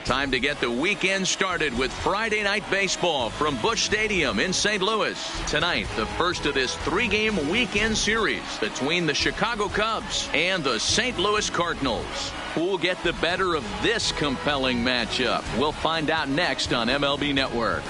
Time to get the weekend started with Friday Night Baseball from Busch Stadium in St. Louis. Tonight, the first of this 3-game weekend series between the Chicago Cubs and the St. Louis Cardinals. Who will get the better of this compelling matchup? We'll find out next on MLB Network.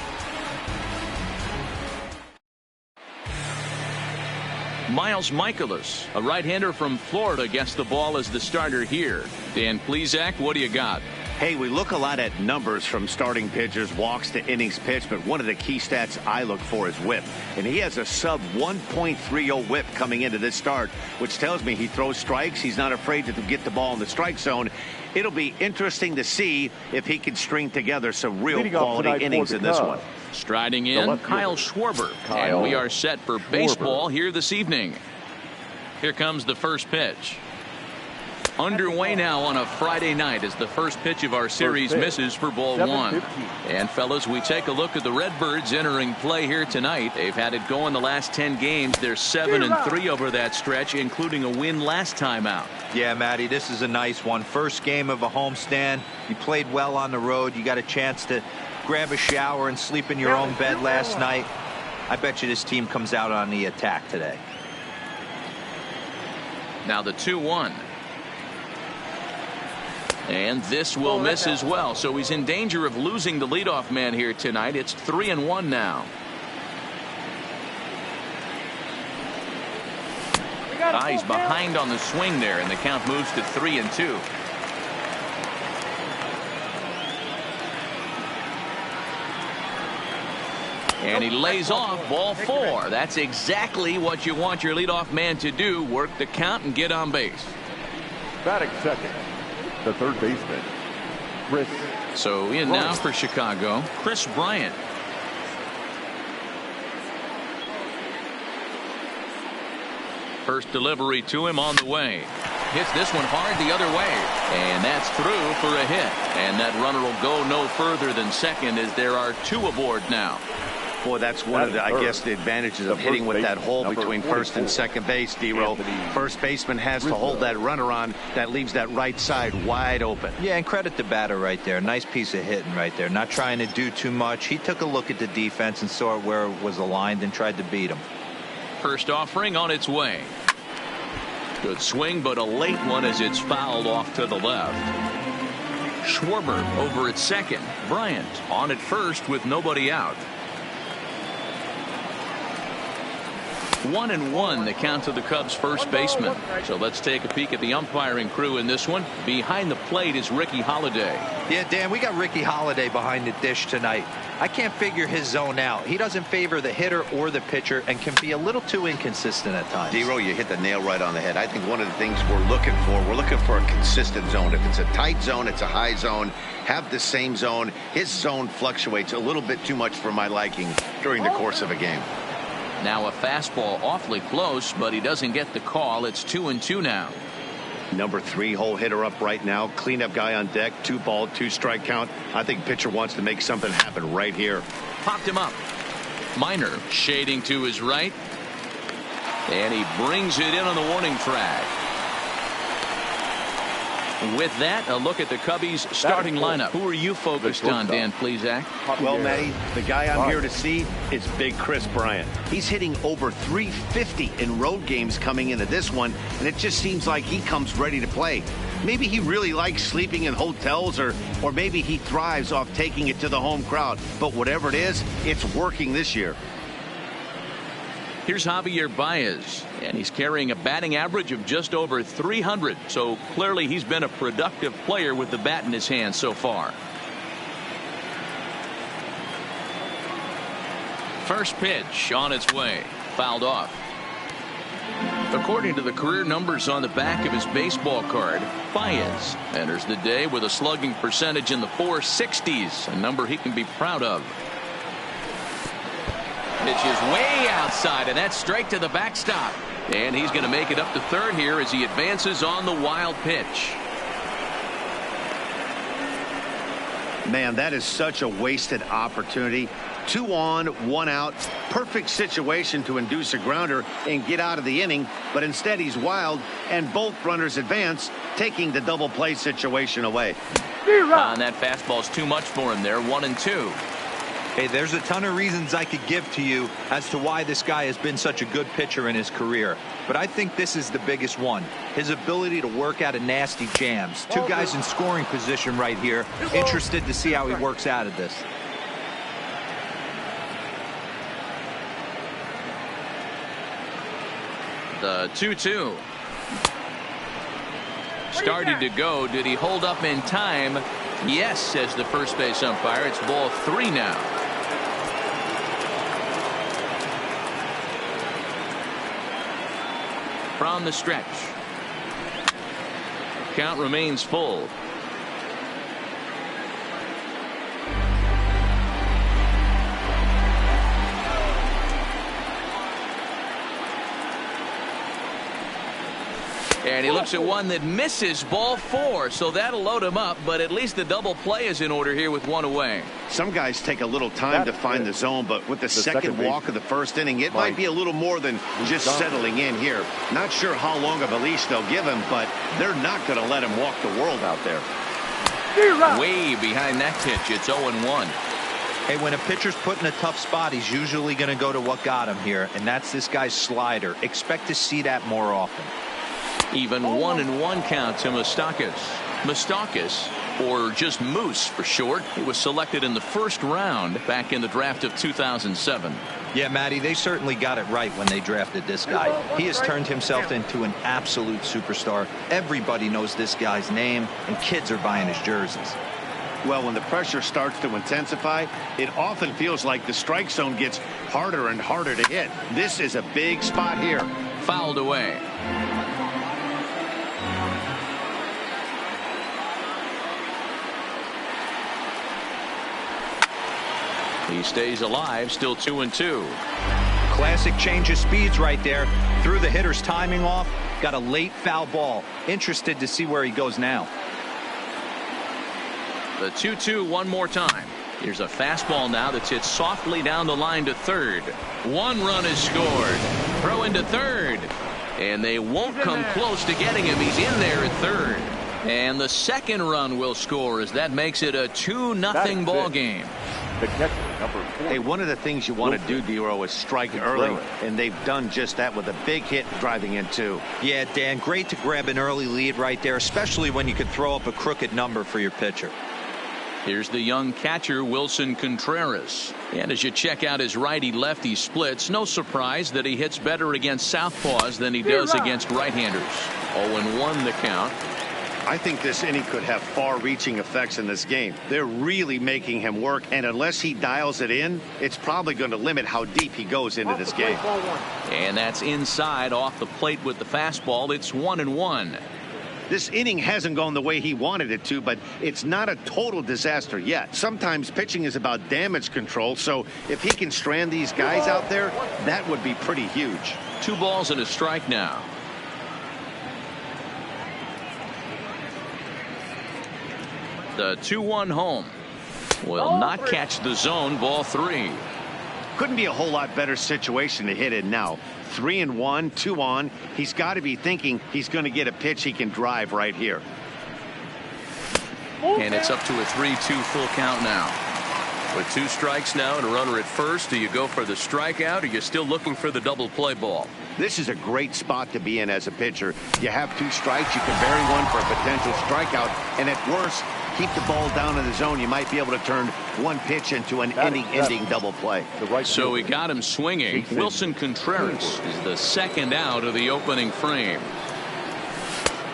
Miles Mikolas, a right-hander from Florida, gets the ball as the starter here. Dan Plesac, what do you got? Hey, we look a lot at numbers from starting pitchers, walks to innings pitched, but one of the key stats I look for is whip. And he has a sub 1.30 whip coming into this start, which tells me he throws strikes. He's not afraid to get the ball in the strike zone. It'll be interesting to see if he can string together some real quality innings in this one. Striding in, Kyle Schwarber. And we are set for baseball here this evening. Here comes the first pitch. Underway now on a Friday night as the first pitch of our series misses for ball 1. And fellas, we take a look at the Redbirds entering play here tonight. They've had it going the last 10 games. They're 7-3 over that stretch, including a win last time out. Yeah, Matty, this is a nice one. First game of a homestand. You played well on the road. You got a chance to grab a shower and sleep in your own bed last night. I bet you this team comes out on the attack today. Now the 2-1. And this will miss as well, so he's in danger of losing the leadoff man here tonight. It's 3-1 now. He's behind on the swing there, and the count moves to 3-2. And he lays off ball 4. That's exactly what you want your leadoff man to do, work the count and get on base. Batting second, the third baseman, Kris. So in now for Chicago, Kris Bryant. First delivery to him on the way. Hits this one hard the other way. And that's through for a hit. And that runner will go no further than second as there are 2 aboard now. Boy, that's one of the, I guess, the advantages of hitting with that hole between first and second base, D-Roll. First baseman has to hold that runner on. That leaves that right side wide open. Yeah, and credit the batter right there. Nice piece of hitting right there. Not trying to do too much. He took a look at the defense and saw where it was aligned and tried to beat him. First offering on its way. Good swing, but a late one as it's fouled off to the left. Schwarber over at second. Bryant on at first with nobody out. 1-1 the count to the Cubs first baseman. So let's take a peek at the umpiring crew in this one. Behind the plate is Ricky Holiday. Yeah, Dan, we got Ricky Holiday behind the dish tonight. I can't figure his zone out. He doesn't favor the hitter or the pitcher and can be a little too inconsistent at times. D-Roll, you hit the nail right on the head. I think one of the things we're looking for a consistent zone. If it's a tight zone, it's a high zone. Have the same zone. His zone fluctuates a little bit too much for my liking during the course of a game. Now a fastball awfully close, but he doesn't get the call. It's 2-2 now. Number 3 hole hitter up right now. Cleanup guy on deck. 2 ball, 2 strike count. I think pitcher wants to make something happen right here. Popped him up. Minor shading to his right. And he brings it in on the warning track. With that, a look at the Cubbies starting lineup. Who are you focused on, Dan Plesac? Well, Matty, the guy I'm here to see is big Kris Bryant. He's hitting over 350 in road games coming into this one, and it just seems like he comes ready to play. Maybe he really likes sleeping in hotels, or maybe he thrives off taking it to the home crowd. But whatever it is, it's working this year. Here's Javier Baez, and he's carrying a batting average of just over 300. So clearly he's been a productive player with the bat in his hand so far. First pitch on its way. Fouled off. According to the career numbers on the back of his baseball card, Baez enters the day with a slugging percentage in the 460s, a number he can be proud of. Pitch is way outside, and that's straight to the backstop. And he's going to make it up to third here as he advances on the wild pitch. Man, that is such a wasted opportunity. 2 on, 1 out. Perfect situation to induce a grounder and get out of the inning. But instead, he's wild, and both runners advance, taking the double play situation away. And that fastball's too much for him there. 1-2. Hey, there's a ton of reasons I could give to you as to why this guy has been such a good pitcher in his career. But I think this is the biggest one. His ability to work out of nasty jams. 2 guys in scoring position right here. Interested to see how he works out of this. The 2-2. Started to go. Did he hold up in time? Yes, says the first base umpire. It's ball 3 now. From the stretch. Count remains full. And he looks at one that misses, ball 4, so that'll load him up, but at least the double play is in order here with 1 away. Some guys take a little time to find the zone, but with the second walk of the first inning, it might be a little more than just settling in here. Not sure how long of a leash they'll give him, but they're not going to let him walk the world out there. Way behind that pitch, it's 0-1. Hey, when a pitcher's put in a tough spot, he's usually going to go to what got him here, and that's this guy's slider. Expect to see that more often. Even 1-1 count to Moustakas. Moustakas, or just Moose for short, he was selected in the first round back in the draft of 2007. Yeah, Matty, they certainly got it right when they drafted this guy. He has turned himself into an absolute superstar. Everybody knows this guy's name, and kids are buying his jerseys. Well, when the pressure starts to intensify, it often feels like the strike zone gets harder and harder to hit. This is a big spot here. Fouled away. He stays alive, still 2-2. Classic change of speeds right there. Threw the hitter's timing off. Got a late foul ball. Interested to see where he goes now. The 2-2 one more time. Here's a fastball now that's hit softly down the line to third. 1 run is scored. Throw into third. And they won't come close to getting him. He's in there at third. And the second run will score as that makes it a 2-0 ball game. The catcher, number 4. Hey, one of the things you want to do, D-Row, is strike early, and they've done just that with a big hit driving in 2. Yeah, Dan, great to grab an early lead right there, especially when you could throw up a crooked number for your pitcher. Here's the young catcher, Wilson Contreras. And as you check out his righty-lefty splits, no surprise that he hits better against southpaws than he does against right-handers. 0-1 the count. I think this inning could have far-reaching effects in this game. They're really making him work, and unless he dials it in, it's probably going to limit how deep he goes into this game. And that's inside off the plate with the fastball. It's 1-1. This inning hasn't gone the way he wanted it to, but it's not a total disaster yet. Sometimes pitching is about damage control, so if he can strand these guys out there, that would be pretty huge. 2 balls and a strike now. The 2-1 home will not catch the zone. Ball 3. Couldn't be a whole lot better situation to hit in now. 3-1, 2 on. He's got to be thinking he's going to get a pitch he can drive right here. And it's up to a 3-2 full count now. With 2 strikes now and a runner at first, do you go for the strikeout, or are you still looking for the double play ball? This is a great spot to be in as a pitcher. You have 2 strikes. You can bury one for a potential strikeout, and at worst, keep the ball down in the zone. You might be able to turn one pitch into an inning-ending double play. So he got him swinging. Wilson Contreras is the second out of the opening frame.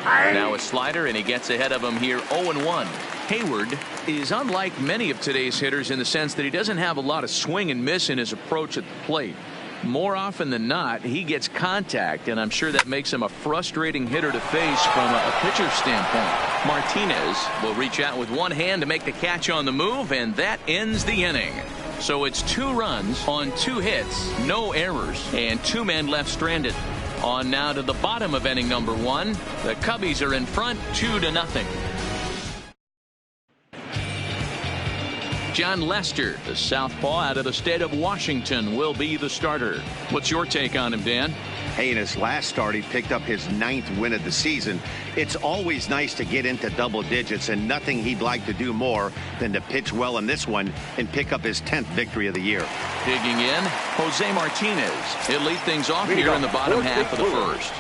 Now a slider, and he gets ahead of him here. 0-1. Hayward is unlike many of today's hitters in the sense that he doesn't have a lot of swing and miss in his approach at the plate. More often than not, he gets contact, and I'm sure that makes him a frustrating hitter to face from a pitcher's standpoint. Martinez will reach out with one hand to make the catch on the move, and that ends the inning. So it's 2 runs on 2 hits, no errors, and 2 men left stranded. On now to the bottom of inning number 1. The Cubbies are in front 2-0. Jon Lester, the southpaw out of the state of Washington, will be the starter. What's your take on him, Dan? Hey, in his last start, he picked up his 9th win of the season. It's always nice to get into double digits, and nothing he'd like to do more than to pitch well in this one and pick up his 10th victory of the year. Digging in, Jose Martinez. He'll lead things off here in the bottom half of the first.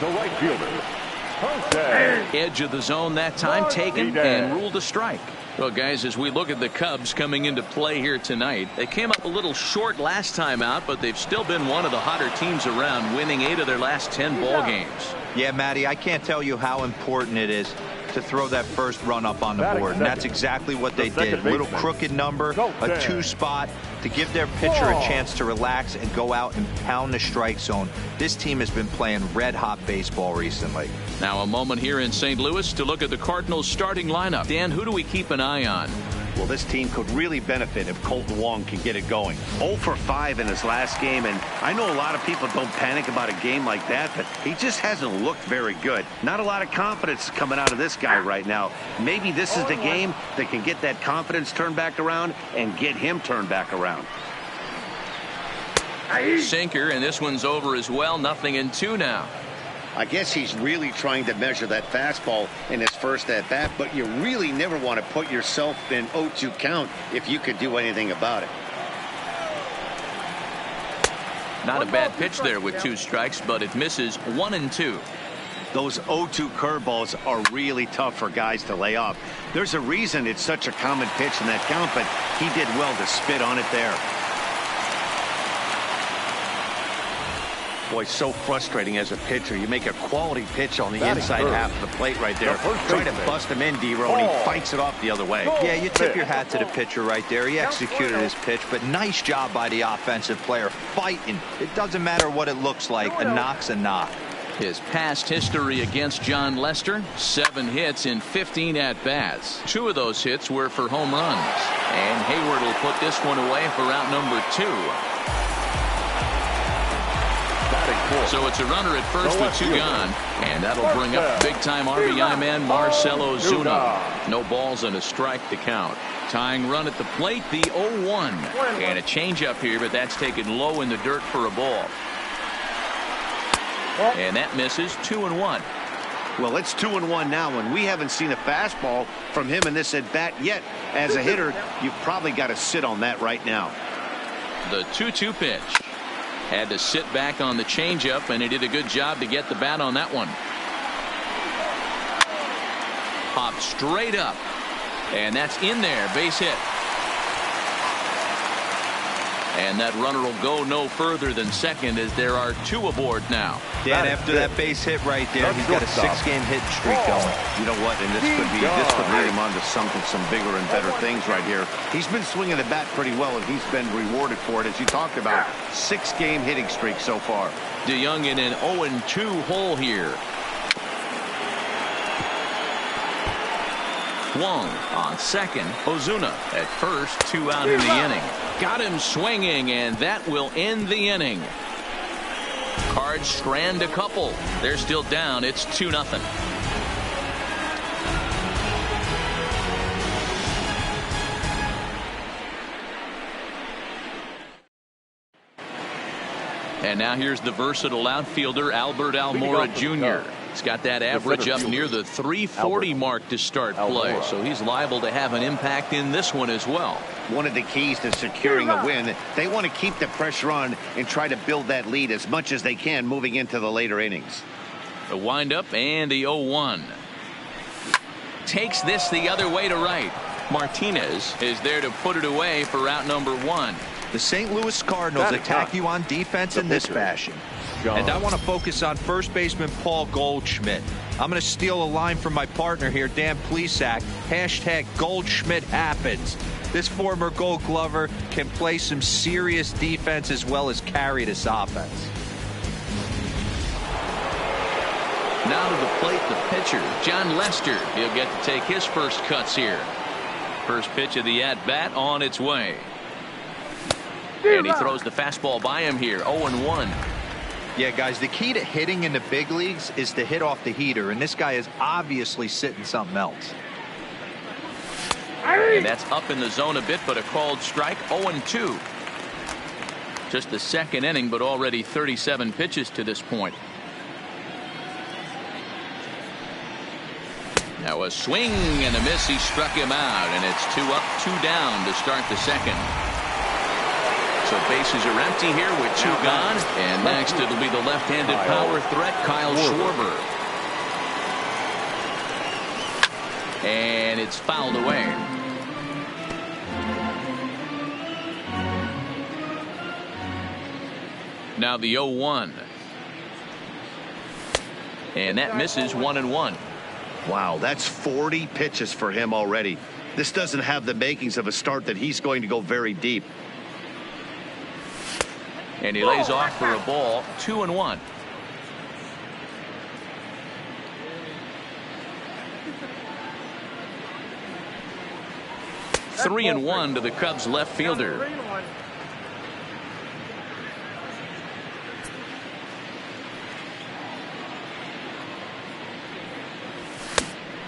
The right fielder, Jose. Edge of the zone that time taken and ruled a strike. Well, guys, as we look at the Cubs coming into play here tonight, they came up a little short last time out, but they've still been one of the hotter teams around, winning 8 of their last 10 ball games. Yeah, Matty, I can't tell you how important it is to throw that first run up on the board, and that's exactly what they did. Little crooked number, a 2 spot to give their pitcher a chance to relax and go out and pound the strike zone. This team has been playing red-hot baseball recently. Now a moment here in St. Louis to look at the Cardinals starting lineup. Dan, who do we keep an eye on? Well, this team could really benefit if Kolten Wong can get it going. 0 for 5 in his last game, and I know a lot of people don't panic about a game like that, but he just hasn't looked very good. Not a lot of confidence coming out of this guy right now. Maybe this is the game that can get that confidence turned back around and get him turned back around. Sinker, and this one's over as well. 0-2 now. I guess he's really trying to measure that fastball in his first at bat, but you really never want to put yourself in 0-2 count if you could do anything about it. Not a bad pitch there with 2 strikes, but it misses. 1-2. Those 0-2 curveballs are really tough for guys to lay off. There's a reason it's such a common pitch in that count, but he did well to spit on it there. Boy, so frustrating as a pitcher. You make a quality pitch on the inside half of the plate right there. Try to bust him in, D-Row, and he fights it off the other way. Yeah, you tip your hat to the pitcher right there. He executed his pitch, but nice job by the offensive player fighting. It doesn't matter what it looks like. A knock's a knock. His past history against Jon Lester, 7 hits in 15 at-bats. 2 of those hits were for home runs. And Hayward will put this one away for out number 2. So it's a runner at first with 2 gone, and that'll bring up big-time RBI man Marcell Ozuna. No balls and a strike to count. Tying run at the plate, the 0-1. And a changeup here, but that's taken low in the dirt for a ball. And that misses. 2-1. Well, it's 2-1 now, and we haven't seen a fastball from him in this at-bat yet. As a hitter, you've probably got to sit on that right now. The 2-2 pitch. Had to sit back on the changeup, and he did a good job to get the bat on that one. Popped straight up, and that's in there. Base hit. And that runner will go no further than second as there are 2 aboard now. Dan, after that base hit right there, he's got a 6-game hit streak going. You know what? And this could lead him on to some bigger and better things right here. He's been swinging the bat pretty well, and he's been rewarded for it, as you talked about. 6-game hitting streak so far. DeYoung in an 0-2 hole here. Wong on second. Ozuna at first. 2 out in the inning. Got him swinging, and that will end the inning. Cards strand a couple. They're still down. It's 2-0. And now here's the versatile outfielder Albert Almora Jr. He's got that average up near the 340 mark to start play, so he's liable to have an impact in this one as well. One of the keys to securing a win, they want to keep the pressure on and try to build that lead as much as they can moving into the later innings. The windup and the 0-1. Takes this the other way to right. Martinez is there to put it away for out number 1. The St. Louis Cardinals attack you on defense in this fashion. And I want to focus on first baseman Paul Goldschmidt. I'm going to steal a line from my partner here, Dan Plesac. Hashtag Goldschmidt happens. This former Gold Glover can play some serious defense as well as carry this offense. Now to the plate, the pitcher, Jon Lester. He'll get to take his first cuts here. First pitch of the at-bat on its way. And he throws the fastball by him here. 0-1. Yeah, guys, the key to hitting in the big leagues is to hit off the heater, and this guy is obviously sitting something else. And that's up in the zone a bit, but a called strike. 0-2. Just the second inning, but already 37 pitches to this point. Now a swing and a miss. He struck him out, and it's 2 up, 2 down to start the second. So bases are empty here with 2 gone. And next it'll be the left-handed power threat, Kyle Schwarber. And it's fouled away. Now the 0-1. And that misses 1-1. Wow, that's 40 pitches for him already. This doesn't have the makings of a start that he's going to go very deep. And he lays off for a ball. 2-1. Three and 1 to the Cubs left fielder.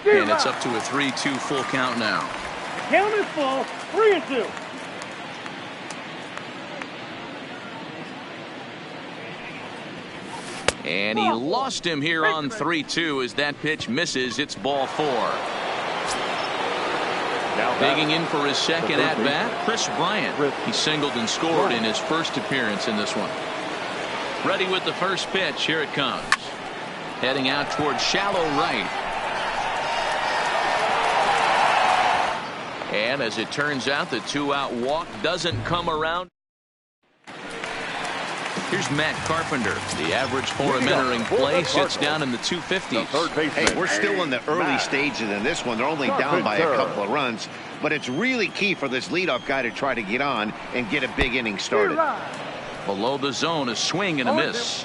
And it's up to a 3-2 full count now. Count is full. 3-2. And he lost him here on 3-2 as that pitch misses. It's ball 4. Digging in for his second at bat, Chris Bryant. He singled and scored in his first appearance in this one. Ready with the first pitch. Here it comes. Heading out towards shallow right. And as it turns out, the 2-out walk doesn't come around. Here's Matt Carpenter. The average for him entering play sits down in the 250s. Hey, we're still in the early stages in this one. They're only down by a couple of runs. But it's really key for this leadoff guy to try to get on and get a big inning started. Below the zone, a swing and a miss.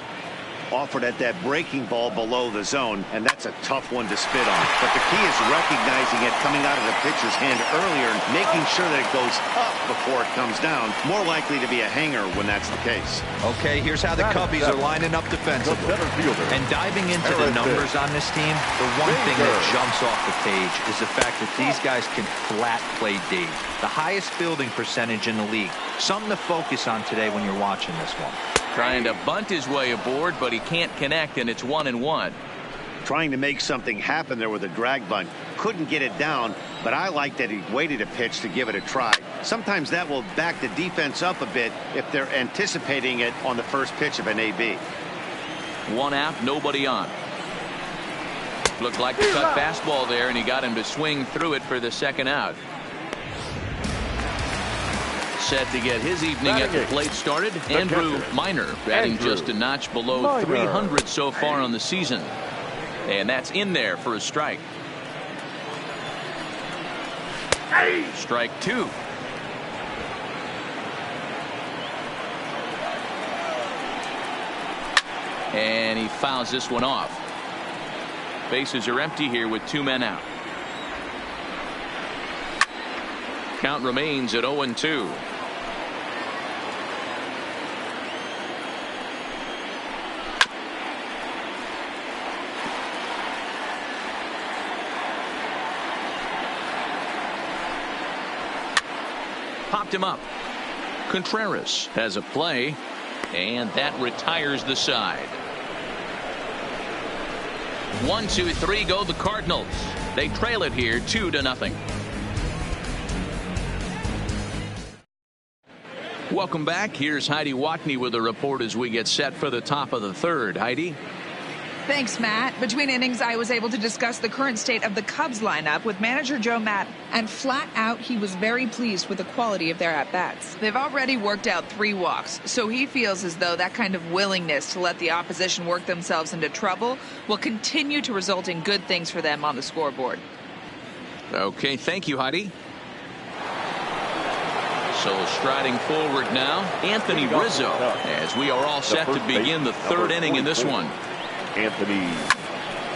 Offered at that breaking ball below the zone, and that's a tough one to spit on. But the key is recognizing it coming out of the pitcher's hand earlier and making sure that it goes up before it comes down. More likely to be a hanger when that's the case. Okay, here's how the Cubbies are lining up defensively. And diving into the numbers on this team, the one thing that jumps off the page is the fact that these guys can flat play deep. The highest fielding percentage in the league. Something to focus on today when you're watching this one. Trying to bunt his way aboard, but he can't connect, and it's 1-1. Trying to make something happen there with a drag bunt. Couldn't get it down, but I like that he waited a pitch to give it a try. Sometimes that will back the defense up a bit if they're anticipating it on the first pitch of an AB. 1 out, nobody on. Looked like the cut fastball there, and he got him to swing through it for the second out. Set to get his evening at the plate started. Andrew Minor batting just a notch below 300 so far on the season. And that's in there for a strike. Strike 2. And he fouls this one off. Bases are empty here with 2 men out. Count remains at 0-2. Popped him up. Contreras has a play, and that retires the side. 1, 2, 3 go the Cardinals. They trail it here 2-0. Welcome back. Here's Heidi Watney with a report as we get set for the top of the third. Heidi. Thanks, Matt. Between innings, I was able to discuss the current state of the Cubs lineup with manager Joe Matt, and flat out, he was very pleased with the quality of their at-bats. They've already worked out 3 walks, so he feels as though that kind of willingness to let the opposition work themselves into trouble will continue to result in good things for them on the scoreboard. Okay, thank you, Heidi. So striding forward now, Anthony Rizzo, as we are all set to begin the third inning in this one. Anthony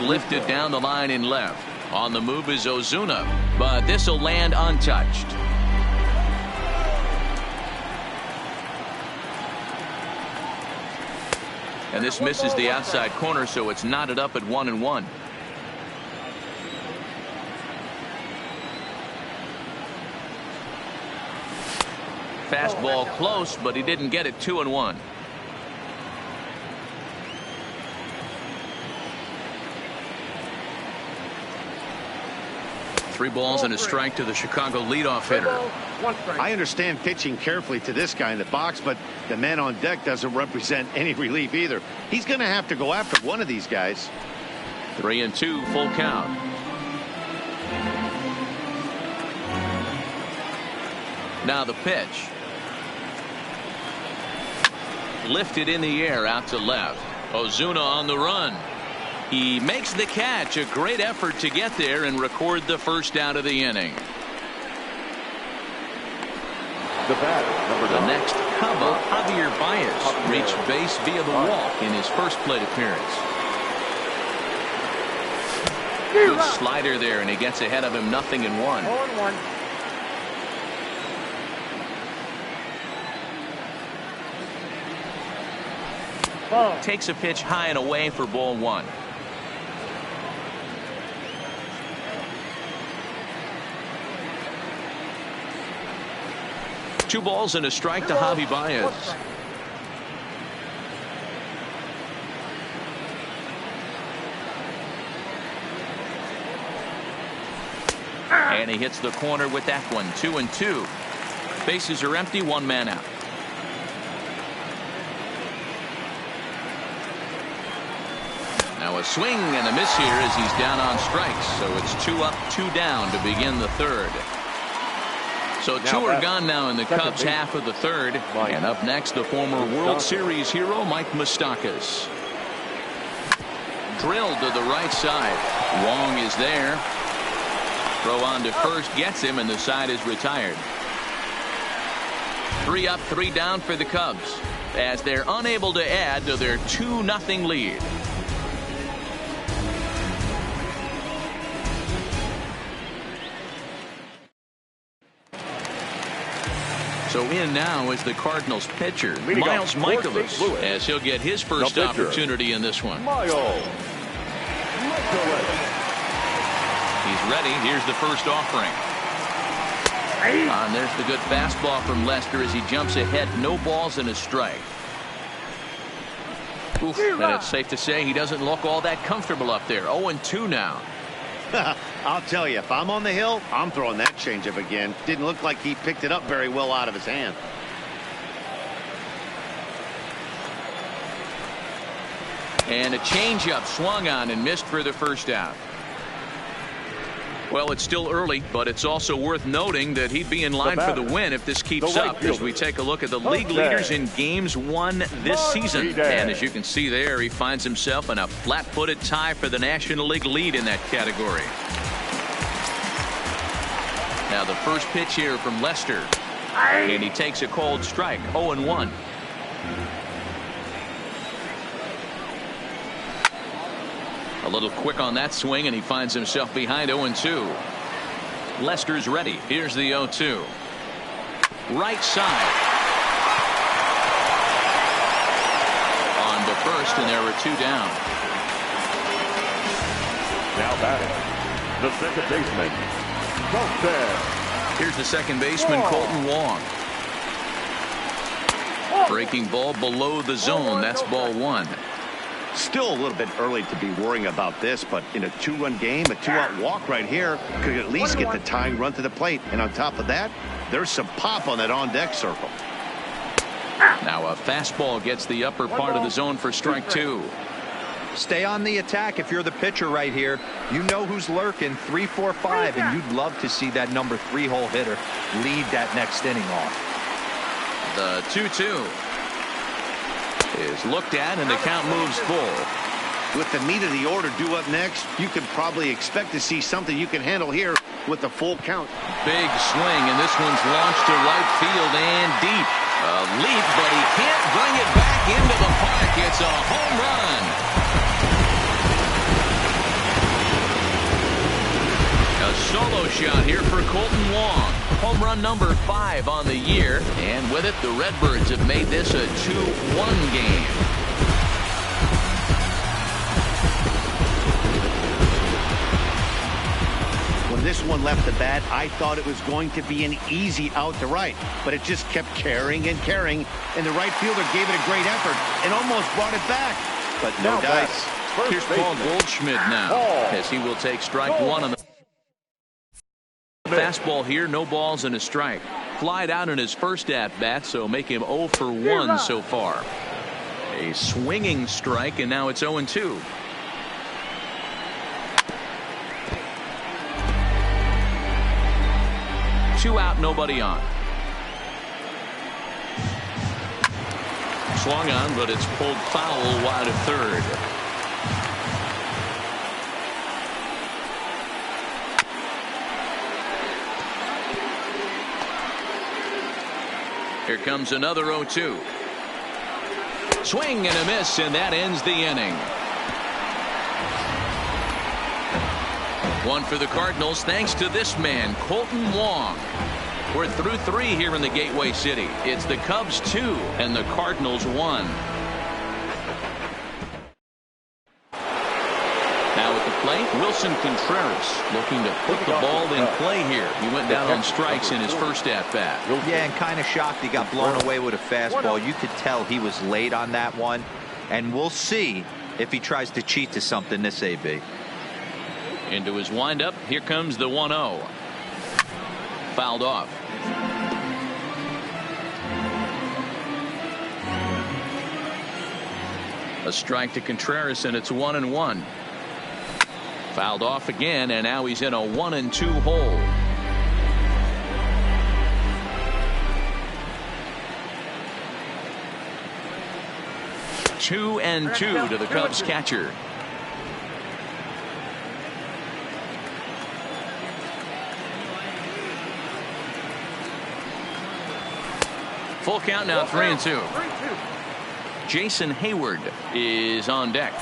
Lifted down the line in left. On the move is Ozuna, but this will land untouched. And this misses the outside corner, so it's knotted up at 1-1. Fastball close, but he didn't get it. 2-1. Three balls and a strike to the Chicago leadoff hitter. I understand pitching carefully to this guy in the box, but the man on deck doesn't represent any relief either. He's going to have to go after one of these guys. 3-2, full count. Now the pitch. Lifted in the air out to left. Ozuna on the run. He makes the catch. A great effort to get there and record the first out of the inning. The batter, number The 9. next Cub, Javier Baez, reached base via the walk in his first plate appearance. Good slider there, and he gets ahead of him. 0-1. 0-1. Takes a pitch high and away for ball 1. Two balls and a strike to Javi Baez. And he hits the corner with that one. 2-2. Bases are empty. One man out. Now a swing and a miss here as he's down on strikes. So it's 2 up, 2 down to begin the third. So 2 are gone now in the Cubs half of the third. And up next, the former World Series hero Mike Moustakas. Drilled to the right side. Wong is there. Throw on to first gets him, and the side is retired. 3 up, 3 down for the Cubs as they're unable to add to their 2-0 lead. So in now is the Cardinals pitcher, Miles Mikolas, as he'll get his first opportunity in this one. Miles Mikolas. He's ready. Here's the first offering. And there's the good fastball from Lester as he jumps ahead. No balls and a strike. Oof, and it's safe to say he doesn't look all that comfortable up there. 0-2 now. I'll tell you, if I'm on the hill, I'm throwing that changeup again. Didn't look like he picked it up very well out of his hand. And a changeup swung on and missed for the first out. Well, it's still early, but it's also worth noting that he'd be in line for the win if this keeps up as we take a look at the league leaders in games won this season. And as you can see there, he finds himself in a flat-footed tie for the National League lead in that category. Now the first pitch here from Lester. And he takes a cold strike. 0-1. A little quick on that swing, and he finds himself behind. 0-2. Lester's ready. Here's the 0-2. Right side. On to first, and there were 2 down. Now batting, the second baseman, Colton. Here's the second baseman, Colton Wong. Breaking ball below the zone. That's ball 1. Still a little bit early to be worrying about this, but in a 2-run game, a 2-out walk right here could at least get the tying run to the plate. And on top of that, there's some pop on that on-deck circle. Now a fastball gets the upper part of the zone for strike 2. Stay on the attack if you're the pitcher right here. You know who's lurking. 3, 4, 5, and you'd love to see that number 3-hole hitter lead that next inning off. The 2-2 is looked at, and the count moves full. With the meat of the order due up next, you could probably expect to see something you can handle here with the full count. Big swing, and this one's launched to right field and deep. A leap, but he can't bring it back into the park. It's a home run. A solo shot here for Colton Wong. Home run number 5 on the year, and with it, the Redbirds have made this a 2-1 game. When this one left the bat, I thought it was going to be an easy out to right, but it just kept carrying and carrying, and the right fielder gave it a great effort and almost brought it back, but no dice. Here's Paul Goldschmidt now, as he will take strike one on the fastball here. No balls and a strike. Flied out in his first at-bat, so make him 0 for 1 so far. A swinging strike, and now it's 0-2. Two out, nobody on. Swung on, but it's pulled foul wide of third. Here comes another 0-2. Swing and a miss, and that ends the inning. One for the Cardinals thanks to this man, Colton Wong. We're through 3 here in the Gateway City. It's the Cubs 2 and the Cardinals 1. Now at the plate, Wilson Contreras looking to put the ball in play here. He went down on strikes in his first at-bat. Yeah, and kind of shocked he got blown away with a fastball. You could tell he was late on that one, and we'll see if he tries to cheat to something this AB. Into his windup, here comes the 1-0. Fouled off. A strike to Contreras, and it's 1-1. Fouled off again, and now he's in a 1-2 hole. Two and two to the Cubs catcher. Full count now, 3-2. Jason Hayward is on deck.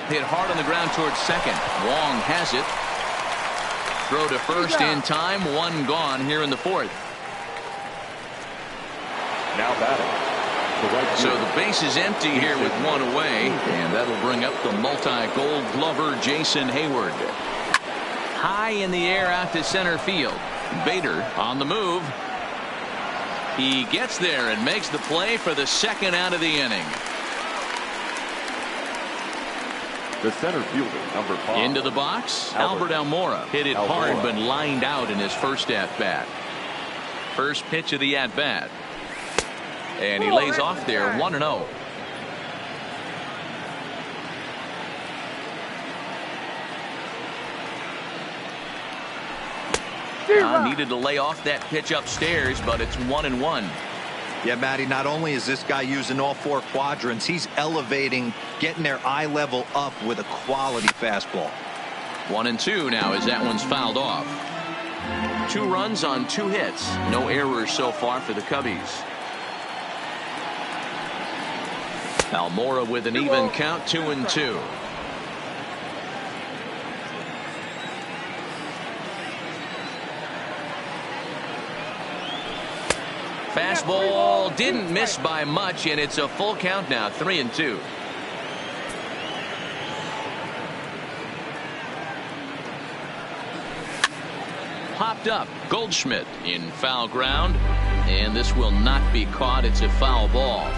Hit hard on the ground towards second. Wong has it. Throw to first in time. One gone here in the fourth. Now batting. So the base is empty here with one away, and that'll bring up the multi-gold glover Jason Hayward. High in the air out to center field. Bader on the move. He gets there and makes the play for the second out of the inning. The center fielder, number 5. Into the box, Albert Almora. Hit it hard, but lined out in his first at-bat. First pitch of the at-bat. And he lays off there, 1-0. Needed to lay off that pitch upstairs, but it's 1-1. Yeah, Matty, not only is this guy using all 4 quadrants, he's elevating, getting their eye level up with a quality fastball. 1-2 now as that one's fouled off. 2 runs on 2 hits. No errors so far for the Cubbies. Almora with an even count, 2-2. Fastball didn't miss by much, and it's a full count now, 3-2. Popped up. Goldschmidt in foul ground, and this will not be caught. It's a foul ball.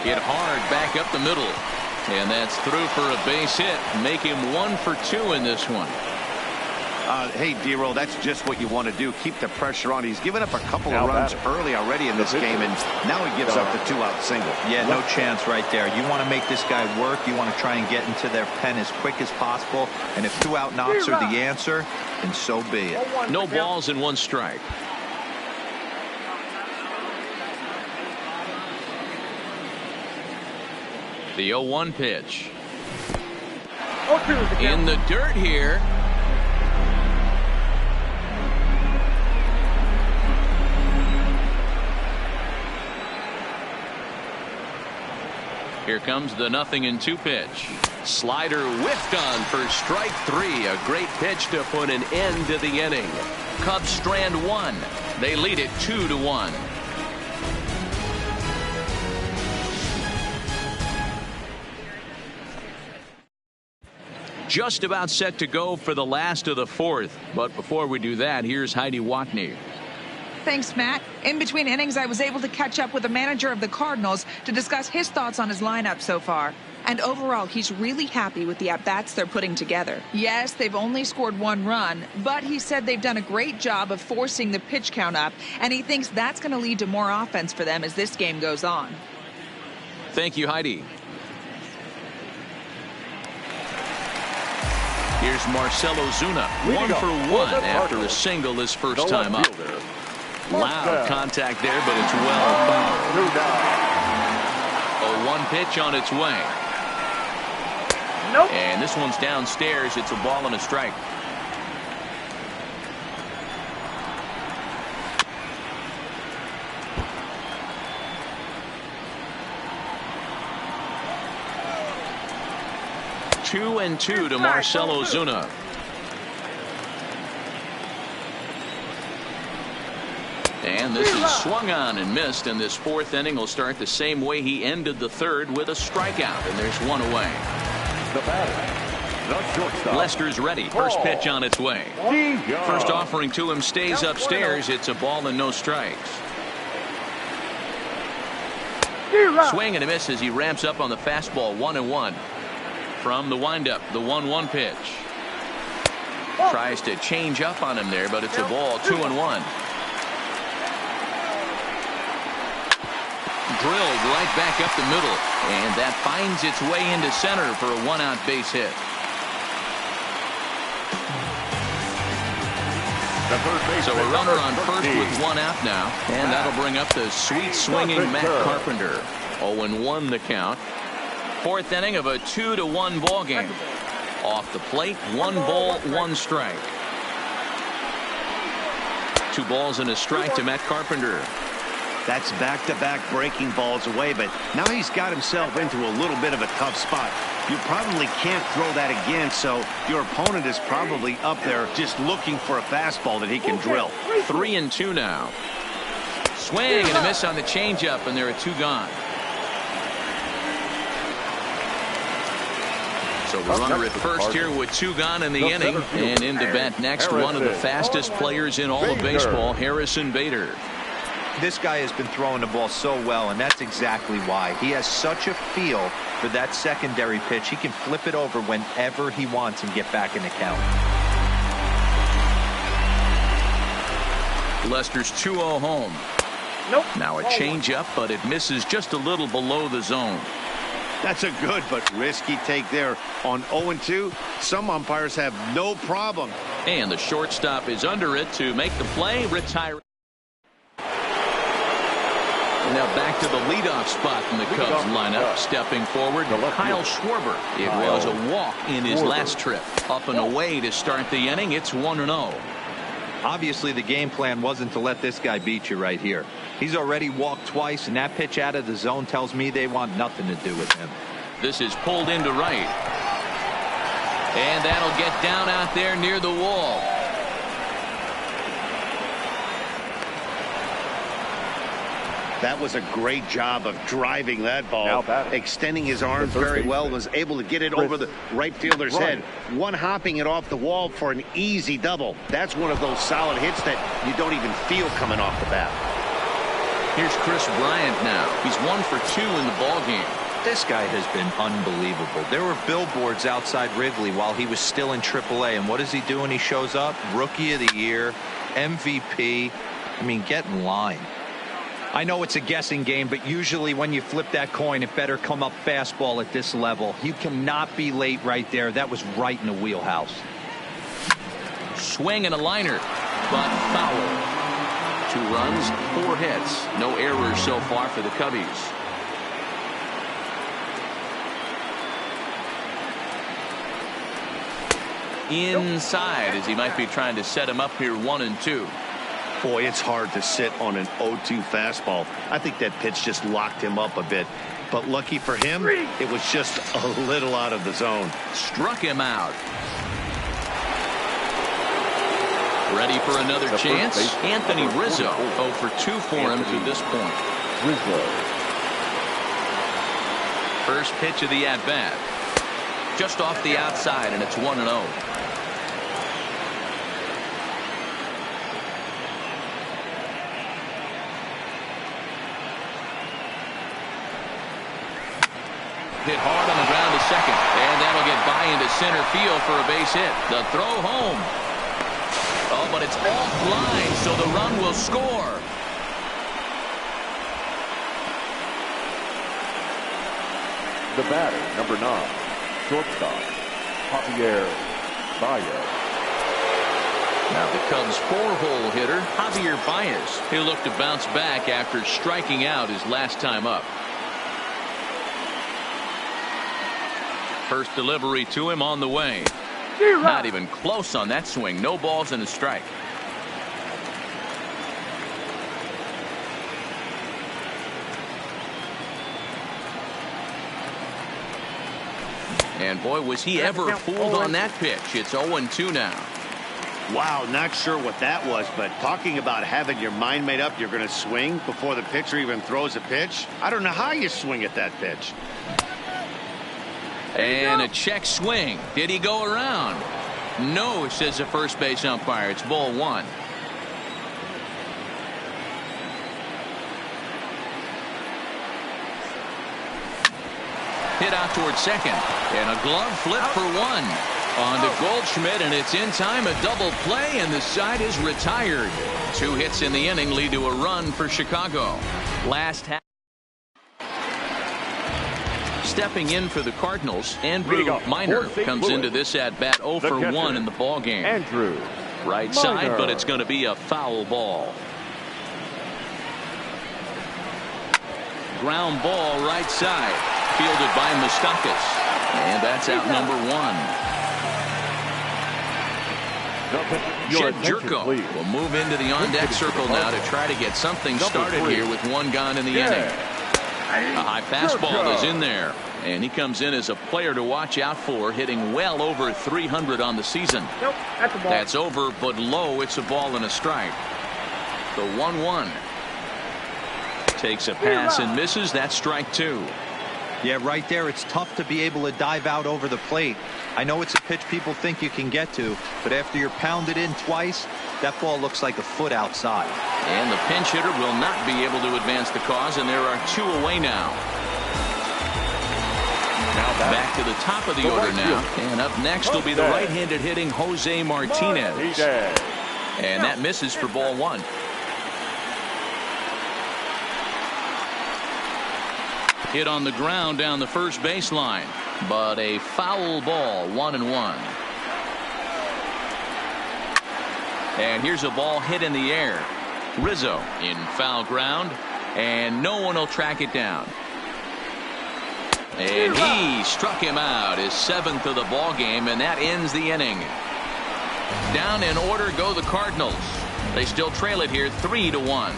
Hit hard back up the middle, and that's through for a base hit. Make him 1 for 2 in this one. Hey, D-Roll, that's just what you want to do. Keep the pressure on. He's given up a couple of runs early already in this game, and now he gives up the 2-out single. Yeah, no chance right there. You want to make this guy work. You want to try and get into their pen as quick as possible. And if 2-out knocks are the answer, then so be it. No balls and 1 strike. The 0-1 pitch. In the dirt here. Here comes the 0-2 pitch. Slider whiffed on for strike 3. A great pitch to put an end to the inning. Cubs strand 1. They lead it 2-1. just about set to go for the last of the fourth. But before we do that, here's Heidi Watney. Thanks, Matt. In between innings, I was able to catch up with the manager of the Cardinals to discuss his thoughts on his lineup so far. And overall, he's really happy with the at-bats they're putting together. Yes, they've only scored 1 run, but he said they've done a great job of forcing the pitch count up, and he thinks that's going to lead to more offense for them as this game goes on. Thank you, Heidi. Here's Marcell Ozuna, 1 for 1 after a single his first time up. Loud contact there, but it's well fouled. A 1 pitch on its way. Nope. And this one's downstairs. It's a ball and a strike. Two and 2 to Marcell Ozuna. And this is swung on and missed, and this 4th inning will start the same way he ended the 3rd with a strikeout, and there's 1 away. The batter, the shortstop. Lester's ready. First pitch on its way. First offering to him stays upstairs. It's a ball and no strikes. Swing and a miss as he ramps up on the fastball. 1-1. From the windup, the 1-1 pitch. Tries to change up on him there, but it's a ball. 2-1. Drilled right back up the middle, and that finds its way into center for a 1-out base hit. So a runner on first with 1 out now, and that'll bring up the sweet swinging Matt Carpenter. 0-1 the count. 4th inning of a 2-1 ball game. Off the plate, 1 ball, 1 strike. 2 balls and a strike to Matt Carpenter. That's back-to-back breaking balls away, but now he's got himself into a little bit of a tough spot. You probably can't throw that again, so your opponent is probably up there just looking for a fastball that he can drill. 3-2 now. Swing and a miss on the changeup, and there are 2 gone. So the runner at first here with 2 gone in the inning, and into bat next, one of the fastest players in all of baseball, Harrison Bader. This guy has been throwing the ball so well, and that's exactly why. He has such a feel for that secondary pitch. He can flip it over whenever he wants and get back in the count. Lester's 2-0 home. Nope. Now a changeup, but it misses just a little below the zone. That's a good but risky take there. On 0-2, some umpires have no problem. And the shortstop is under it to make the play, retire. Now back to the leadoff spot in the Cubs lineup. Stepping forward, Kyle Schwarber. It was a walk in his last trip. Up and away to start the inning. It's 1-0. Obviously, the game plan wasn't to let this guy beat you right here. He's already walked twice, and that pitch out of the zone tells me they want nothing to do with him. This is pulled into right. And that'll get down out there near the wall. That was a great job of driving that ball, extending his arms very well, was able to get it over the right fielder's head, one-hopping it off the wall for an easy double. That's one of those solid hits that you don't even feel coming off the bat. Here's Chris Bryant now. He's 1 for 2 in the ball game. This guy has been unbelievable. There were billboards outside Wrigley while he was still in AAA, and what does he do when he shows up? Rookie of the Year, MVP. I mean, get in line. I know it's a guessing game, but usually when you flip that coin, it better come up fastball at this level. You cannot be late right there. That was right in the wheelhouse. Swing and a liner, but foul. 2 runs, 4 hits. No errors so far for the Cubbies. Inside as he might be trying to set him up here 1-2. Boy, it's hard to sit on an 0-2 fastball. I think that pitch just locked him up a bit. But lucky for him, it was just a little out of the zone. Struck him out. Ready for another chance? Anthony Rizzo, 0 for 2 for him to this point. Rizzo. First pitch of the at-bat. just off the outside, and it's 1-0. Hit hard on the ground to second, and that'll get by into center field for a base hit. The throw home. Oh, but it's offline, so the run will score. The batter, number 9, shortstop, Javier Baez. Now the Cubs' 4-hole hitter, Javier Baez. He'll look to bounce back after striking out his last time up. First delivery to him on the way. Not even close on that swing. No balls and a strike. And boy, was he ever fooled on that pitch. It's 0-2 now. Wow, not sure what that was, but talking about having your mind made up you're going to swing before the pitcher even throws a pitch. I don't know how you swing at that pitch. And a check swing. Did he go around? No, says the first base umpire. It's ball 1. Hit out towards second. And a glove flip for 1. On to Goldschmidt, and it's in time. A double play, and the side is retired. 2 hits in the inning lead to a run for Chicago. Last half. Stepping in for the Cardinals, Andrew Minor comes into this at bat 0 for 1 in the ball game. Andrew right side, but it's going to be a foul ball. Ground ball right side, fielded by Moustakas, and that's out number 1. Jed Jerko will move into the on-deck circle now to try to get something started here with 1 gone in the inning. A high fastball is in there, and he comes in as a player to watch out for, hitting well over 300 on the season. That's over, but low. It's a ball and a strike. The 1-1 takes a pass and misses. That's strike 2. Yeah, right there. It's tough to be able to dive out over the plate. I know it's a pitch people think you can get to, but after you're pounded in twice, that ball looks like a foot outside. And the pinch hitter will not be able to advance the cause, and there are 2 away now. Back to the top of the order now, and up next will be the right-handed hitting Jose Martinez. And that misses for ball 1. Hit on the ground down the first baseline, but a foul ball, 1-1. And here's a ball hit in the air. Rizzo in foul ground, and no one will track it down. And he struck him out, his 7th of the ball game, and that ends the inning. Down in order go the Cardinals. They still trail it here 3-1.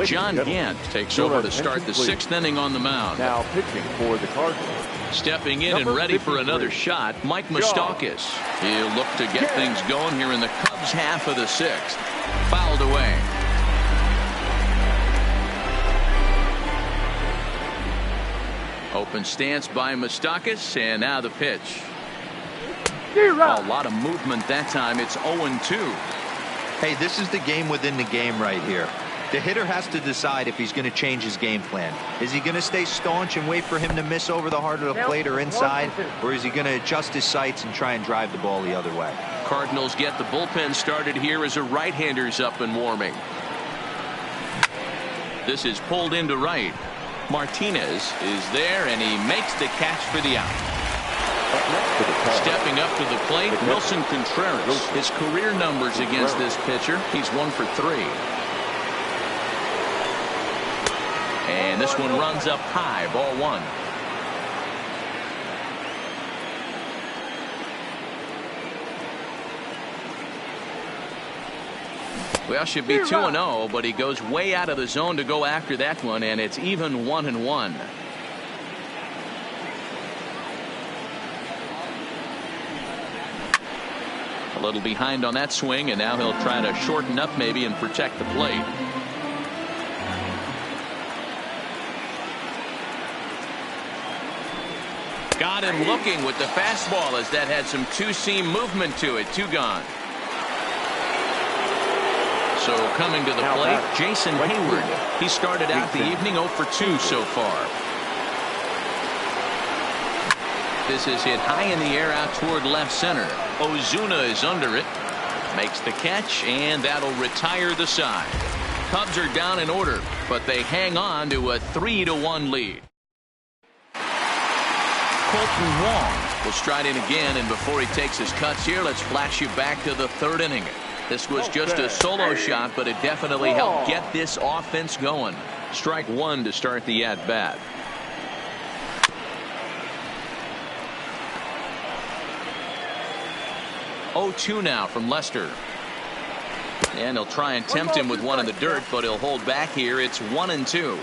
John Gant takes over to start the 6th inning on the mound. Now pitching for the Cardinals. Stepping in and ready for another shot, Mike Moustakas. He'll look to get things going here in the Cubs' half of the 6th. Fouled away. Open stance by Moustakas, and now the pitch. A lot of movement that time. It's 0-2. Hey, this is the game within the game right here. The hitter has to decide if he's going to change his game plan. Is he going to stay staunch and wait for him to miss over the heart of the plate or inside, or is he going to adjust his sights and try and drive the ball the other way? Cardinals get the bullpen started here as a right-hander's up and warming. This is pulled into right. Martinez is there, and he makes the catch for the out. Stepping up to the plate, Wilson Contreras. His career numbers against this pitcher, he's 1 for 3. And this one runs up high, ball 1. Well, should be 2-0, but he goes way out of the zone to go after that one, and it's even 1-1. A little behind on that swing, and now he'll try to shorten up maybe and protect the plate. Got him looking with the fastball as that had some two-seam movement to it. 2 gone. So coming to the plate, Jason Hayward. He started out the evening 0 for 2 so far. This is hit high in the air out toward left center. Ozuna is under it. Makes the catch, and that'll retire the side. Cubs are down in order, but they hang on to a 3-1 lead. Colton Wong will stride in again, and before he takes his cuts here, let's flash you back to the 3rd inning. This was just a solo shot, but it definitely helped get this offense going. Strike 1 to start the at-bat. 0-2 now from Lester. And he'll try and tempt him with one in the dirt, but he'll hold back here. It's 1-2.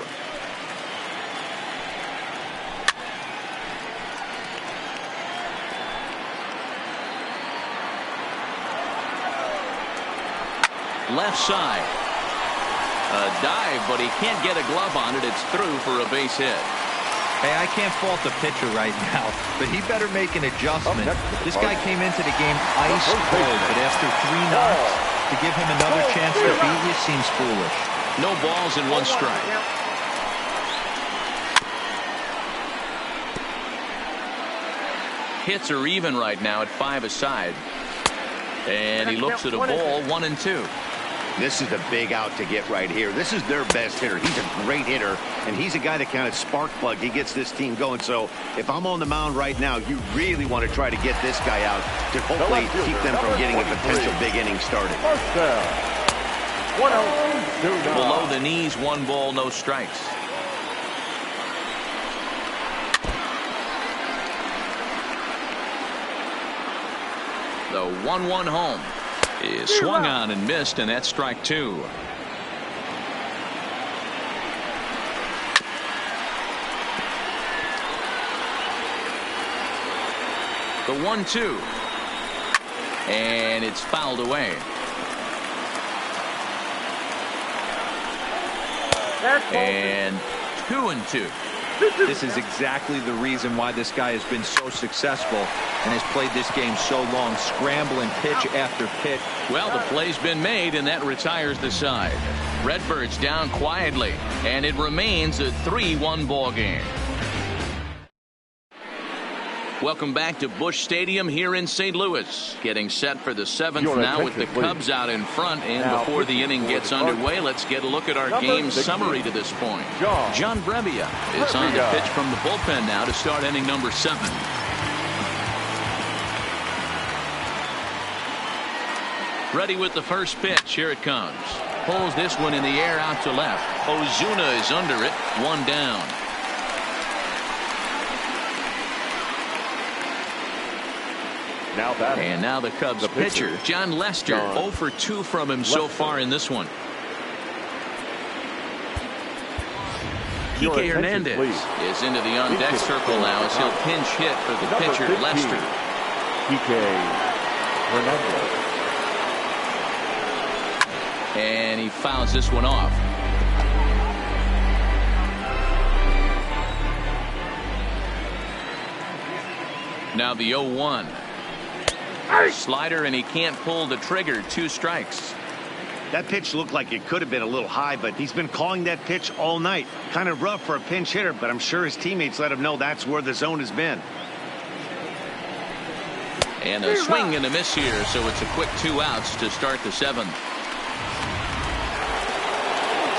Left side. A dive, but he can't get a glove on it. It's through for a base hit. Hey, I can't fault the pitcher right now, but he better make an adjustment. This guy came into the game ice cold, but after 3 knocks, to give him another chance to beat you seems foolish. No balls and 1 strike. Hits are even right now at 5 aside. And he looks at a ball, 1-2. This is the big out to get right here. This is their best hitter. He's a great hitter, and he's a guy that kind of spark plug. He gets this team going. So if I'm on the mound right now, you really want to try to get this guy out to hopefully keep them from getting a potential big inning started. Below the knees, 1 ball, no strikes. The 1-1 home is swung on and missed, and that's strike 2. The 1-2, and it's fouled away. And 2-2. This is exactly the reason why this guy has been so successful and has played this game so long, scrambling pitch after pitch. Well, the play's been made, and that retires the side. Redbirds down quietly, and it remains a 3-1 ball game. Welcome back to Busch Stadium here in St. Louis. Getting set for the 7th now with the Cubs out in front. And before the inning gets underway, let's get a look at our game summary to this point. John Brebbia is on the pitch from the bullpen now to start inning number 7. Ready with the first pitch. Here it comes. Pulls this one in the air out to left. Ozuna is under it. 1 down. And now the Cubs pitcher, John Lester, 0 for 2 from him so far in this one. Kike Hernandez is into the on-deck circle now as he'll pinch hit for the pitcher, Lester. Kike Hernandez. And he fouls this one off. Now the 0-1. Slider, and he can't pull the trigger. 2 strikes. That pitch looked like it could have been a little high, but he's been calling that pitch all night. Kind of rough for a pinch hitter, but I'm sure his teammates let him know that's where the zone has been. And a swing and a miss here, so it's a quick 2 outs to start the 7th.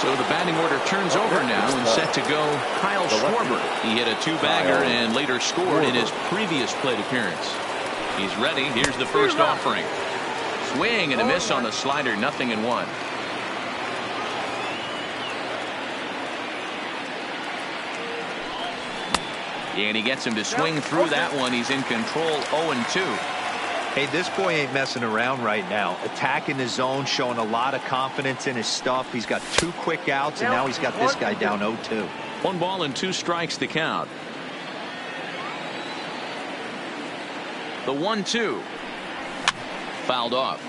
So the batting order turns over now and set to go Kyle Schwarber. He hit a 2-bagger and later scored in his previous plate appearance. He's ready. Here's the first offering. Swing and a miss on the slider. 0-1. And he gets him to swing through that one. He's in control. 0-2. Hey, this boy ain't messing around right now. Attacking the zone, showing a lot of confidence in his stuff. He's got 2 quick outs, and now he's got this guy down 0-2. 1 ball and 2 strikes to count. The 1-2. Fouled off.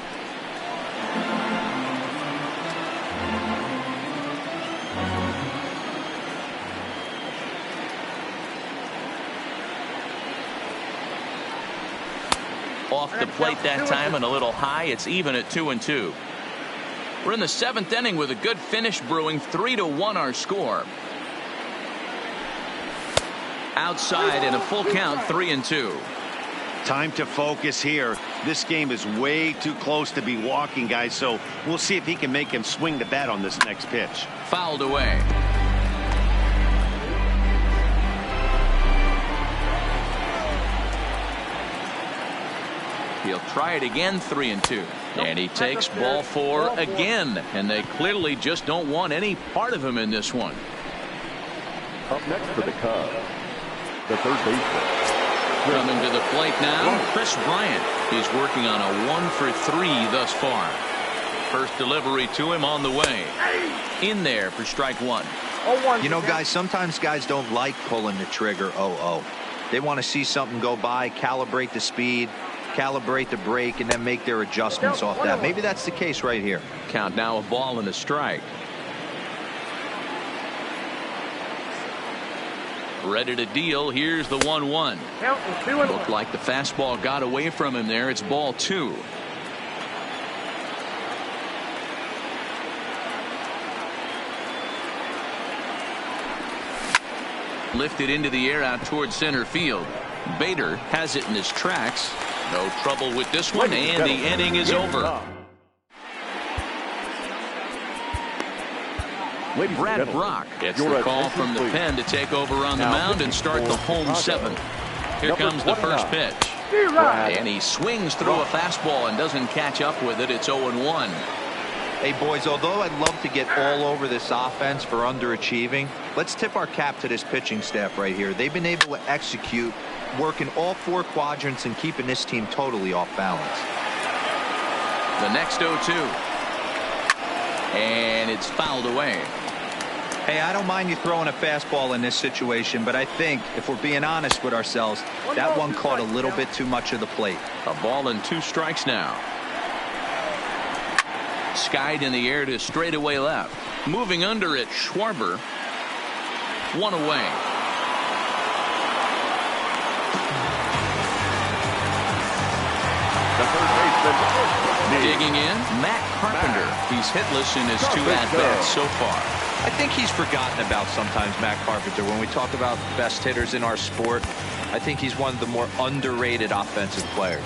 off the plate that time and a little high. It's even at 2-2. We're in the 7th inning with a good finish brewing. 3-1 our score. Outside and a full count. 3-2. Time to focus here. This game is way too close to be walking, guys, so we'll see if he can make him swing the bat on this next pitch. Fouled away. He'll try it again. 3-2. And he takes ball 4 again. And they clearly just don't want any part of him in this one. Up next for the Cubs, the third baseman. Coming to the plate now, Chris Bryant. He's working on a 1-for-3 thus far. First delivery to him on the way. In there for strike 1. You know, guys, sometimes guys don't like pulling the trigger 0-0. They want to see something go by, calibrate the speed, calibrate the brake, and then make their adjustments off that. Maybe that's the case right here. Count now a ball and a strike. Ready to deal. Here's the 1-1. Looked like the fastball got away from him there. It's ball 2. Lifted into the air out towards center field. Bader has it in his tracks. No trouble with this one, and the inning is over. Brad Brock gets the call from the pen to take over on the mound and start the home 7th. Here comes the first pitch. And he swings through a fastball and doesn't catch up with it. It's 0-1. Hey, boys, although I'd love to get all over this offense for underachieving, let's tip our cap to this pitching staff right here. They've been able to execute, working all 4 quadrants and keeping this team totally off balance. The next 0-2. And it's fouled away. Hey, I don't mind you throwing a fastball in this situation, but I think if we're being honest with ourselves, that one caught a little bit too much of the plate. A ball and 2 strikes now. Skied in the air to straightaway left. Moving under it, Schwarber. 1 away. Digging in, Matt Carpenter. He's hitless in his 2 at-bats so far. I think he's forgotten about sometimes, Matt Carpenter. When we talk about best hitters in our sport, I think he's one of the more underrated offensive players.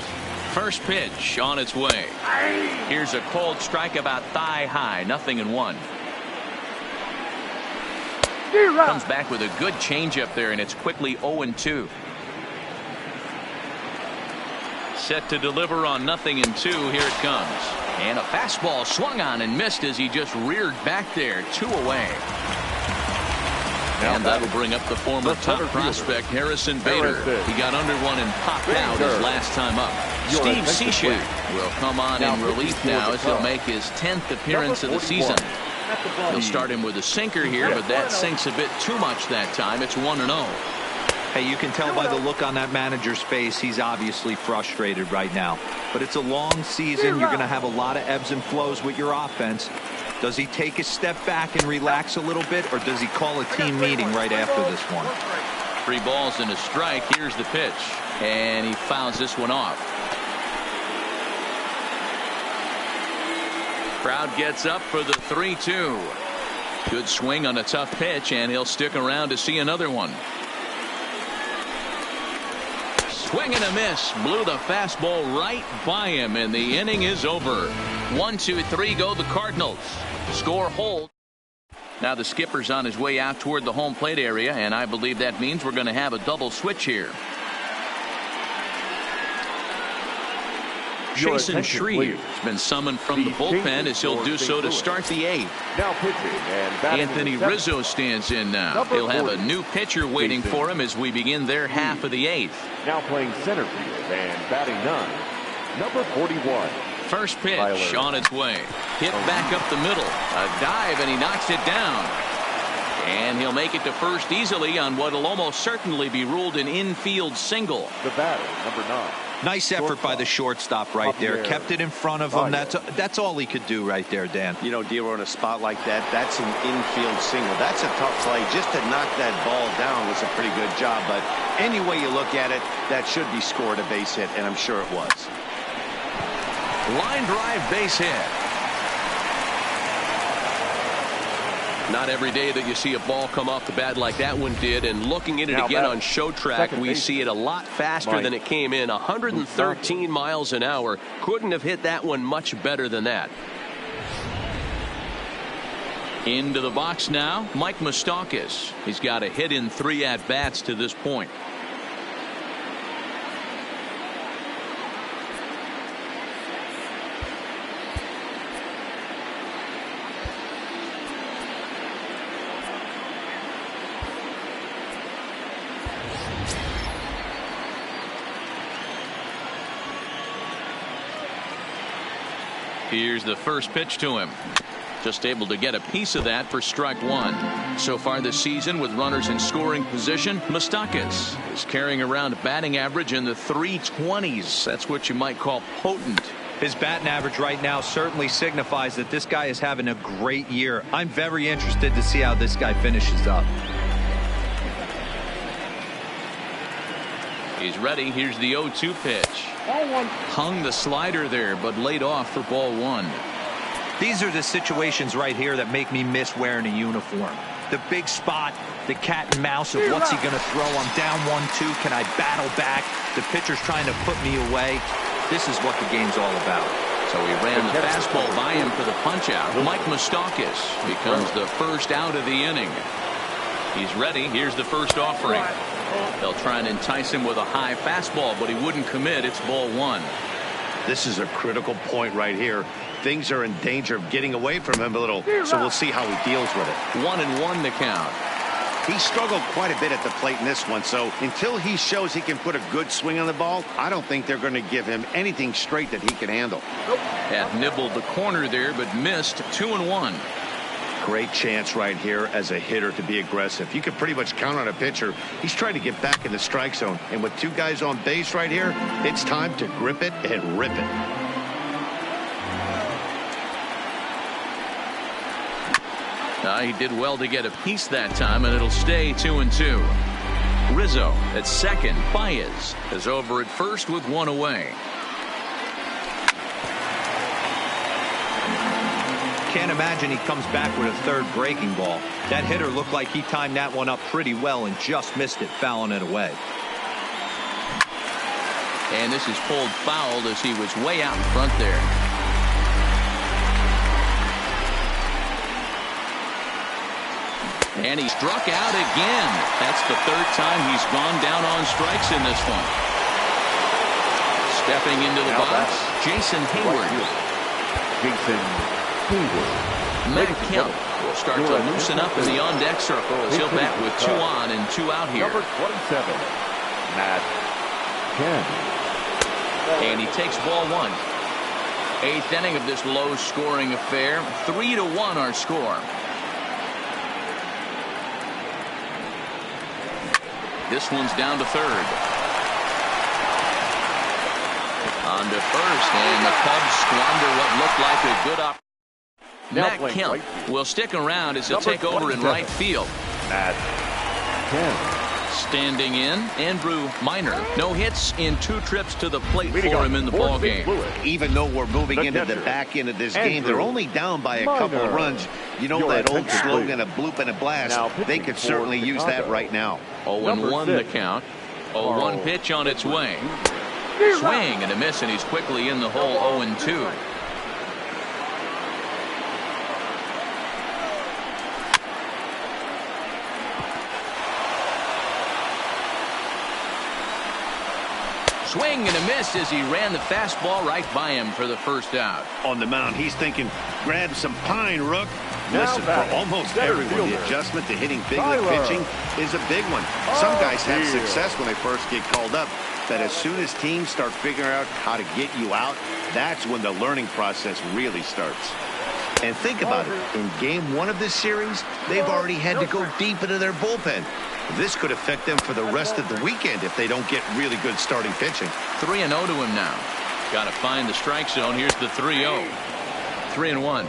First pitch on its way. Here's a cold strike about thigh high. 0-1. Comes back with a good changeup there, and it's quickly 0-2. Set to deliver on 0-2. Here it comes. And a fastball swung on and missed as he just reared back there. 2 away. And that'll bring up the former top prospect Harrison Bader. He got under one and popped out his last time up. Steve Cishek will come on in relief now as he'll make his 10th appearance of the season. He'll start him with a sinker here, but that sinks a bit too much that time. It's 1-0. Hey, you can tell by the look on that manager's face he's obviously frustrated right now. But it's a long season. You're going to have a lot of ebbs and flows with your offense. Does he take a step back and relax a little bit, or does he call a team meeting right after this one? 3 balls and a strike. Here's the pitch. And he fouls this one off. Crowd gets up for the 3-2. Good swing on a tough pitch, and he'll stick around to see another one. Swing and a miss. Blew the fastball right by him, and the inning is over. 1-2-3 go the Cardinals. Score hold. Now the skipper's on his way out toward the home plate area, and I believe that means we're going to have a double switch here. Jason Shreve has been summoned from the bullpen as he'll do so to start the 8th. Now pitching and batting. Anthony Rizzo stands in now. He'll have a new pitcher waiting for him as we begin their half of the 8th. Now playing center field and batting 9. Number 41. First pitch on its way. Hit back up the middle. A dive, and he knocks it down. And he'll make it to first easily on what will almost certainly be ruled an infield single. The batter, number 9. Nice effort by the shortstop right there. Kept it in front of him. That's all he could do right there, Dan. You know, Dealer, in a spot like that, that's an infield single. That's a tough play. Just to knock that ball down was a pretty good job. But any way you look at it, that should be scored a base hit, and I'm sure it was. Line drive base hit. Not every day that you see a ball come off the bat like that one did, and looking at it again on Show Track, we see it a lot faster than it came in. 113 miles an hour. Couldn't have hit that one much better than that. Into the box now, Mike Moustakas. He's got a hit in 3 at-bats to this point. Here's the first pitch to him. Just able to get a piece of that for strike 1. So far this season, with runners in scoring position, Moustakas is carrying around batting average in the 320s. That's what you might call potent. His batting average right now certainly signifies that this guy is having a great year. I'm very interested to see how this guy finishes up. He's ready. Here's the 0-2 pitch. Hung the slider there, but laid off for ball 1. These are the situations right here that make me miss wearing a uniform. The big spot, the cat and mouse of what's he going to throw. I'm down 1-2. Can I battle back? The pitcher's trying to put me away. This is what the game's all about. So he ran the fastball by him for the punch out. Mike Moustakas becomes the first out of the inning. He's ready. Here's the first offering. They'll try and entice him with a high fastball, but he wouldn't commit. It's ball 1. This is a critical point right here. Things are in danger of getting away from him a little, so we'll see how he deals with it. 1-1 the count. He struggled quite a bit at the plate in this one, so until he shows he can put a good swing on the ball, I don't think they're going to give him anything straight that he can handle. Had nibbled the corner there, but missed. 2-1. Great chance right here as a hitter to be aggressive. You can pretty much count on a pitcher. He's trying to get back in the strike zone, and with 2 guys on base right here, it's time to grip it and rip it. He did well to get a piece that time, and it'll stay 2-2. Rizzo at second. Baez is over at first with 1 away. Can't imagine he comes back with a third breaking ball. That hitter looked like he timed that one up pretty well and just missed it, fouling it away. And this is pulled foul as he was way out in front there. And he struck out again. That's the 3rd time he's gone down on strikes in this one. Stepping into the box, Jason Hayward. Matt Kemp will start to loosen up in the on-deck circle as he'll bat with 2 on and 2 out here. Number 27, Matt Kemp. And he takes ball 1. 8th inning of this low-scoring affair. 3-1 our score. This one's down to 3rd. On to first, and the Cubs squander what looked like a good opportunity. Matt Kemp will stick around as he'll take over in right field. Matt Kemp. Standing in, Andrew Minor. No hits in 2 trips to the plate for him in the ball game. Even though we're moving into the back end of this game, they're only down by a couple of runs. You know that old slogan, a bloop and a blast. They could certainly use that right now. 0-1 the count. 0-1 pitch on its way. Swing and a miss, and he's quickly in the hole. 0-2. Swing and a miss as he ran the fastball right by him for the first out. On the mound, he's thinking, grab some pine, Rook. Listen, for almost everyone, the adjustment to hitting big league pitching is a big one. Some guys have success when they first get called up, but as soon as teams start figuring out how to get you out, that's when the learning process really starts. And think about it. In game 1 of this series, they've already had to go deep into their bullpen. This could affect them for the rest of the weekend if they don't get really good starting pitching. 3-0 to him now. Got to find the strike zone. Here's the 3-0. 3-1.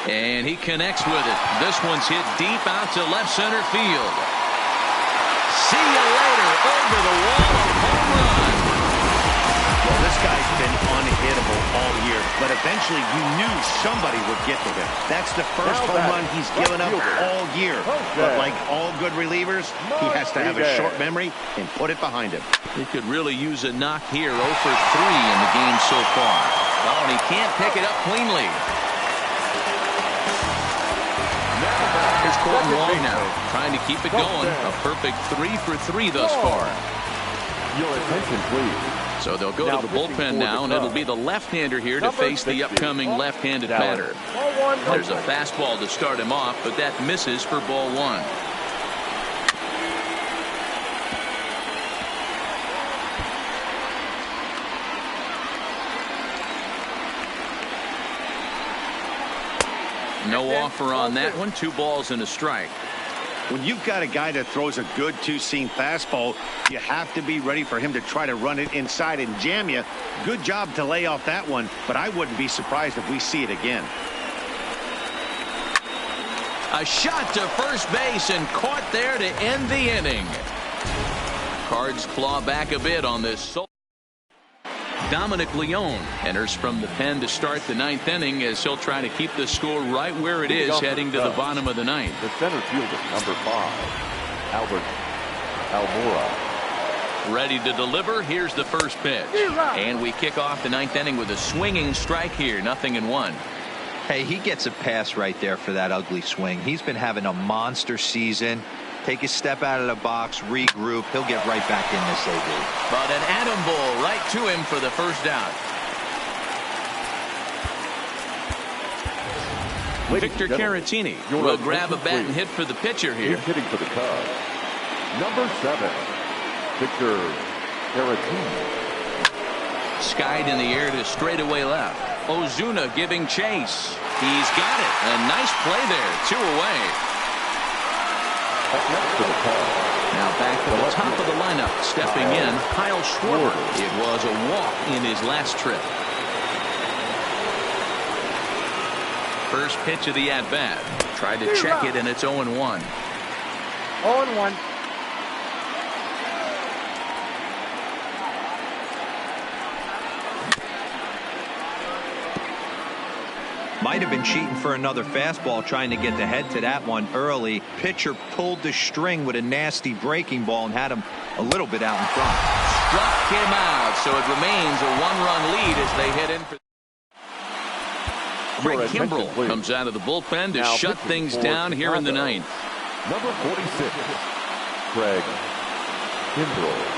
And he connects with it. This one's hit deep out to left center field. See you later. Over the wall, a home run. Well, this guy's been unhittable all year, but eventually you knew somebody would get to him. That's the first home run he's given up all year. But like all good relievers, he has to have a short memory and put it behind him. He could really use a knock here. 0 for 3 in the game so far. Oh, and he can't pick it up cleanly. Here's Colton Long now, trying to keep it going. A perfect 3 for 3 thus far. Your attention, please. So they'll go to the bullpen now, and it'll be the left-hander here to face the upcoming left-handed batter. There's a fastball to start him off, but that misses for ball 1. No offer on that one. 2 balls and a strike. When you've got a guy that throws a good two-seam fastball, you have to be ready for him to try to run it inside and jam you. Good job to lay off that one, but I wouldn't be surprised if we see it again. A shot to first base and caught there to end the inning. Cards claw back a bit on this. Dominic Leone enters from the pen to start the 9th inning as he'll try to keep the score right where it is heading to the bottom of the 9th. The center fielder, number 5, Albert Almora. Ready to deliver. Here's the first pitch. And we kick off the 9th inning with a swinging strike here. 0-1. Hey, he gets a pass right there for that ugly swing. He's been having a monster season. Take a step out of the box, regroup. He'll get right back in this AB. But an atom ball right to him for the first out. Victor Caratini will grab a bat and hit for the pitcher here. He's hitting for the Cubs. Number 7, Victor Caratini. Skied in the air to straightaway left. Ozuna giving chase. He's got it. A nice play there. 2 away. Now back to the top of the lineup, stepping in, Kyle Schwarber. It was a walk in his last trip. First pitch of the at-bat. Tried to check it, and it's 0-1. 0-1. Might have been cheating for another fastball, trying to get the head to that one early. Pitcher pulled the string with a nasty breaking ball and had him a little bit out in front. Struck him out, so it remains a 1-run lead as they head in for. Craig Kimbrell comes out of the bullpen to shut things down here in the 9th. Number 46, Craig Kimbrell.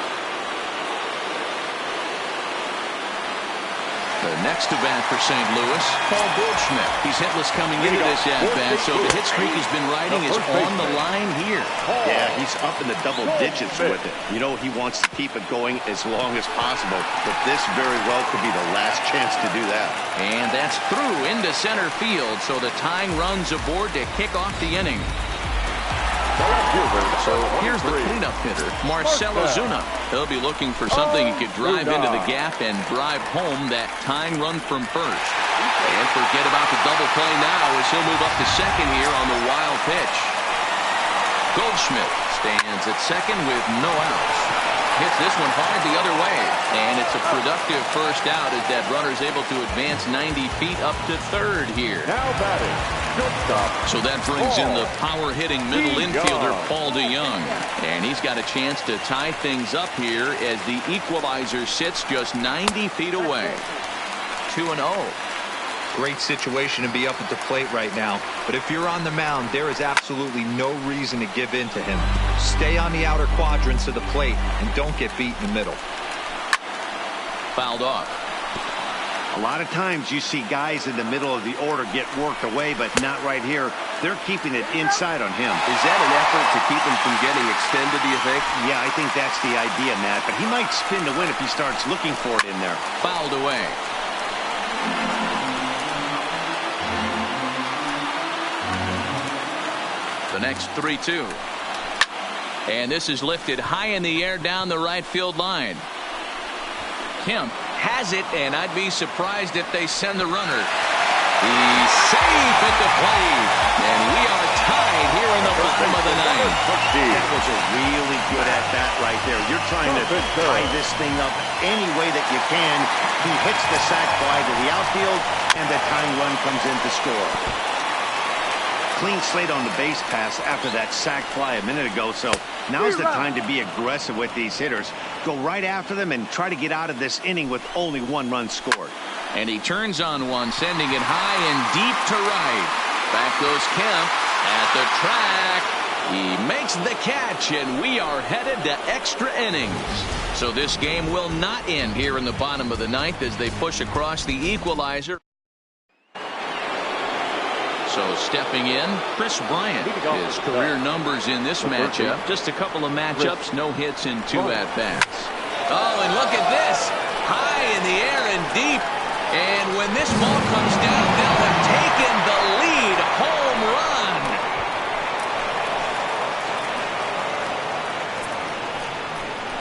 The next to bat for St. Louis, Paul Goldschmidt. He's hitless coming into this at-bat, so the hit streak he's been riding is on the line here. Yeah, he's up in the double digits with it. You know, he wants to keep it going as long as possible, but this very well could be the last chance to do that. And that's through into center field, so the tying run's aboard to kick off the inning. So here's the cleanup hitter, Marcell Ozuna. He'll be looking for something he could drive into the gap and drive home that tying run from first. And forget about the double play now as he'll move up to second here on the wild pitch. Goldschmidt stands at second with no outs. Hits this one hard the other way. And it's a productive first out as that runner's able to advance 90 feet up to third here. Now batting, shortstop. So that brings in the power-hitting middle infielder, Paul DeJong. And he's got a chance to tie things up here as the equalizer sits just 90 feet away. 2-0. Great situation to be up at the plate right now. But if you're on the mound, there is absolutely no reason to give in to him. Stay on the outer quadrants of the plate and don't get beat in the middle. Fouled off. A lot of times you see guys in the middle of the order get worked away, but not right here. They're keeping it inside on him. Is that an effort to keep him from getting extended, do you think? Yeah, I think that's the idea, Matt. But he might spin to win if he starts looking for it in there. Fouled away. The next 3-2. And this is lifted high in the air down the right field line. Kemp has it, and I'd be surprised if they send the runner. He's safe at the plate. And we are tied here in the bottom of the ninth. That was a really good at-bat right there. You're trying to tie this thing up any way that you can. He hits the sac fly to the outfield, and the tying run comes in to score. Clean slate on the base pass after that sac fly a minute ago, so now's the time to be aggressive with these hitters. Go right after them and try to get out of this inning with only 1 run scored. And he turns on one, sending it high and deep to right. Back goes Kemp at the track. He makes the catch, and we are headed to extra innings. So this game will not end here in the bottom of the ninth as they push across the equalizer. So stepping in, Chris Bryant. His career numbers in this matchup. Just a couple of matchups, no hits in 2 at-bats. Oh, and look at this. High in the air and deep. And when this ball comes down, they'll have taken the lead. Home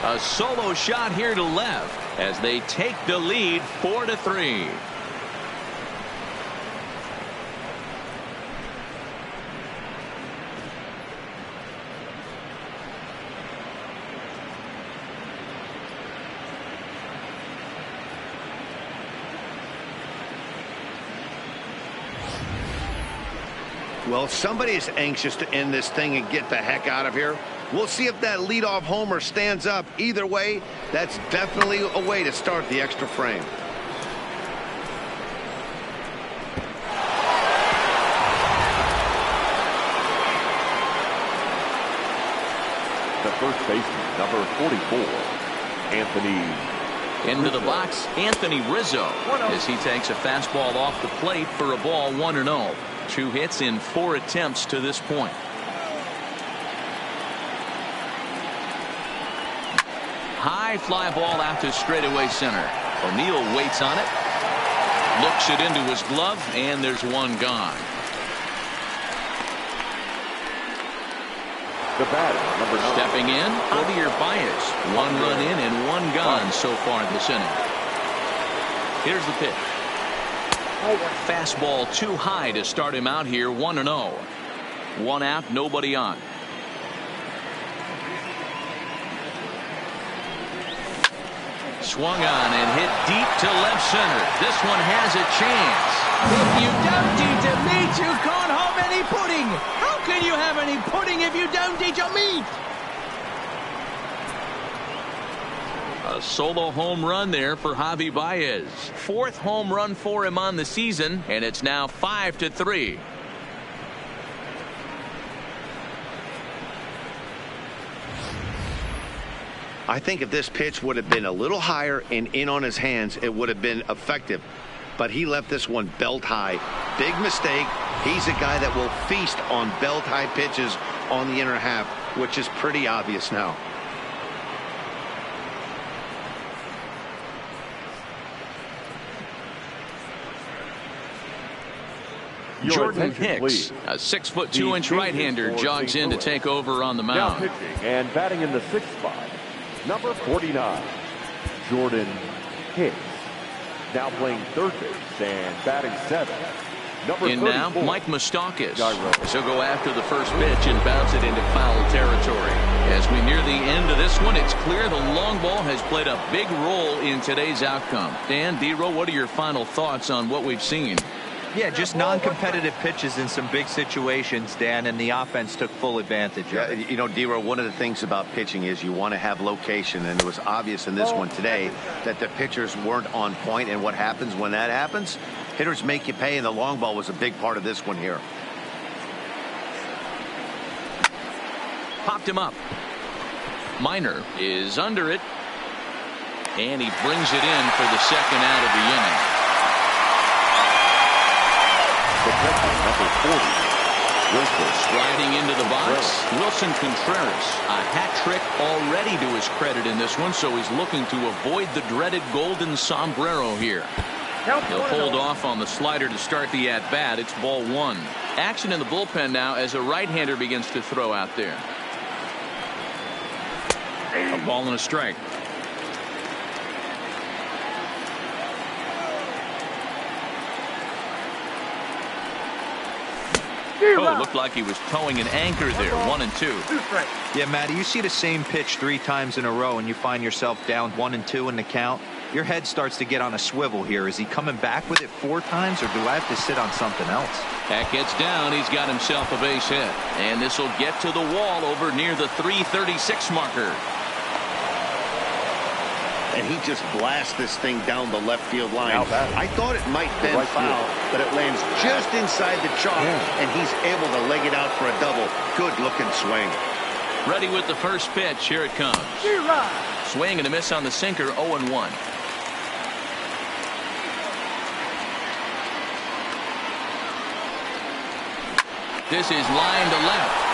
run. A solo shot here to left as they take the lead 4-3. Well, somebody is anxious to end this thing and get the heck out of here. We'll see if that leadoff homer stands up. Either way, that's definitely a way to start the extra frame. The first baseman, number 44, Anthony. Into the box, Anthony Rizzo, as he takes a fastball off the plate for a ball 1-0. 2 hits in 4 attempts to this point. High fly ball out to straightaway center. O'Neill waits on it, looks it into his glove, and there's one gone. The batter, number 9. Stepping in, Javier Baez. 1 run in and 1 gone so far this inning. Here's the pitch. Fastball too high to start him out here. 1-0. 1 out, nobody on. Swung on and hit deep to left center. This one has a chance. If you don't eat a meat, you can't have any pudding. How can you have any pudding if you don't eat your meat? A solo home run there for Javi Baez. 4th home run for him on the season, and it's now 5-3. I think if this pitch would have been a little higher and in on his hands, it would have been effective. But he left this one belt high. Big mistake. He's a guy that will feast on belt high pitches on the inner half, which is pretty obvious now. Jordan Hicks, a 6'2" right-hander, jogs in to take over on the mound. Now pitching and batting in the 6th spot, number 49, Jordan Hicks. Now playing third base and batting 7th, number 34. Now, Mike Moustakas. He'll go after the first pitch and bounce it into foul territory. As we near the end of this one, it's clear the long ball has played a big role in today's outcome. Dan, D-Row, what are your final thoughts on what we've seen? Yeah, just non-competitive pitches in some big situations, Dan, and the offense took full advantage of it. You know, D-Row, one of the things about pitching is you want to have location, and it was obvious in this one today that the pitchers weren't on point, and what happens when that happens? Hitters make you pay, and the long ball was a big part of this one here. Popped him up. Minor is under it, and he brings it in for the 2nd out of the inning. The catcher, number 40, Wilson. Sliding into the box, Wilson Contreras. A hat trick already to his credit in this one, so he's looking to avoid the dreaded golden sombrero here. He'll hold off on the slider to start the at-bat. It's ball 1. Action in the bullpen now as a right-hander begins to throw out there. A ball and a strike. Oh, looked like he was towing an anchor there. 1-2. Yeah, Matty, you see the same pitch 3 times in a row and you find yourself down 1-2 in the count. Your head starts to get on a swivel here. Is he coming back with it 4 times, or do I have to sit on something else? That gets down. He's got himself a base hit. And this will get to the wall over near the 336 marker. And he just blasts this thing down the left field line. I thought it might bend foul, but it lands just inside the chalk, and he's able to leg it out for a double. Good looking swing. Ready with the first pitch. Here it comes. Swing and a miss on the sinker. 0-1. This is line to left.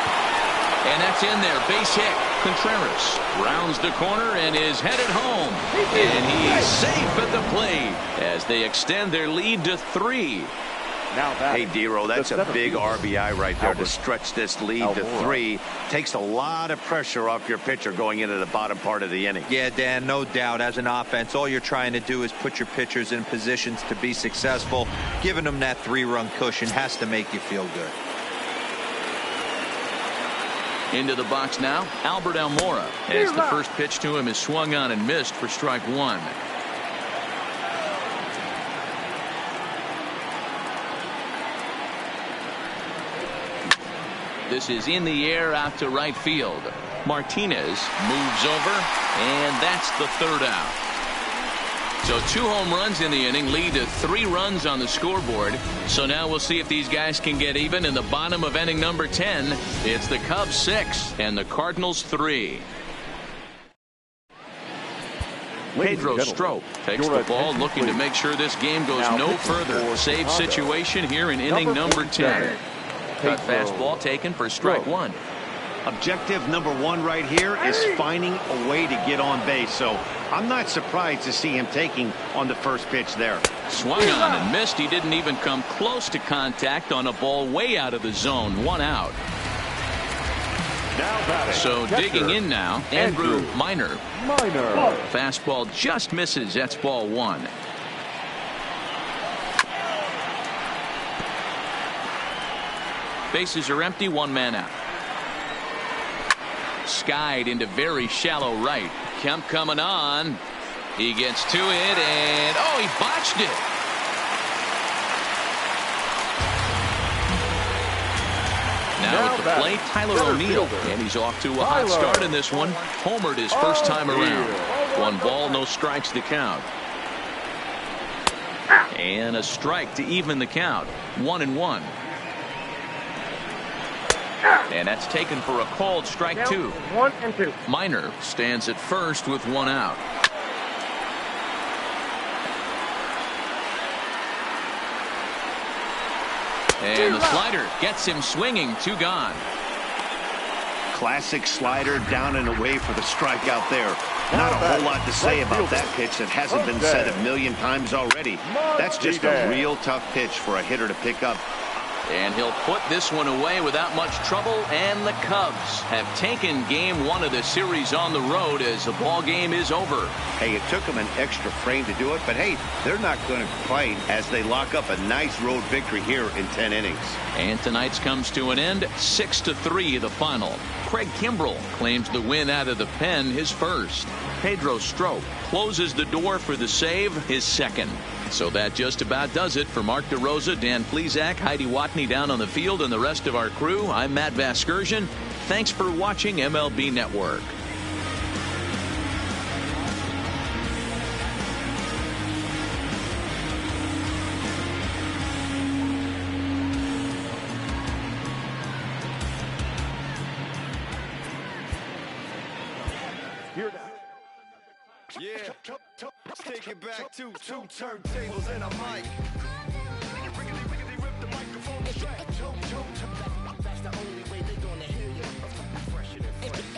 And that's in there. Base hit. Contreras rounds the corner and is headed home. And he's safe at the plate as they extend their lead to 3. Hey, Dero, that's a big RBI right there to stretch this lead to 3. Takes a lot of pressure off your pitcher going into the bottom part of the inning. Yeah, Dan, no doubt. As an offense, all you're trying to do is put your pitchers in positions to be successful. Giving them that 3-run cushion has to make you feel good. Into the box now, Albert Almora, as the first pitch to him is swung on and missed for strike 1. This is in the air out to right field. Martinez moves over, and that's the 3rd out. So 2 home runs in the inning lead to 3 runs on the scoreboard. So now we'll see if these guys can get even in the bottom of inning number 10. It's the Cubs 6 and the Cardinals 3. Pedro Strop takes the ball, looking to make sure this game goes no further. Save situation here in inning number 10. Cut fastball taken for strike 1. Objective number 1 right here is finding a way to get on base. So I'm not surprised to see him taking on the first pitch there. Swung on and missed. He didn't even come close to contact on a ball way out of the zone. 1 out. So digging in now, Andrew Minor. Fastball just misses. That's ball 1. Bases are empty. 1 man out. Skied into very shallow right. Kemp coming on. He gets to it, and oh, he botched it. Now at the plate, Tyler O'Neill, and he's off to a hot start in this one. Homered his first time around. 1 ball, no strikes to count. And a strike to even the count. 1-1. And that's taken for a called strike 2. 1-2. Minor stands at first with 1 out. And the slider gets him swinging. 2 gone. Classic slider down and away for the strikeout there. Not a whole lot to say about that pitch that hasn't been said a million times already. That's just a real tough pitch for a hitter to pick up. And he'll put this one away without much trouble, and the Cubs have taken game 1 of the series on the road as the ball game is over. Hey, it took them an extra frame to do it, but hey, they're not going to complain as they lock up a nice road victory here in 10 innings. And tonight's comes to an end, 6-3 the final. Craig Kimbrell claims the win out of the pen, his first. Pedro Strop closes the door for the save, his second. So that just about does it for Mark DeRosa, Dan Plesac, Heidi Watney down on the field, and the rest of our crew. I'm Matt Vasgersian. Thanks for watching MLB Network. Yeah, let's take it back to 2 turntables and a mic. Rip the microphone and track. That's the only way they gonna hear you. Fresher than fresh. 2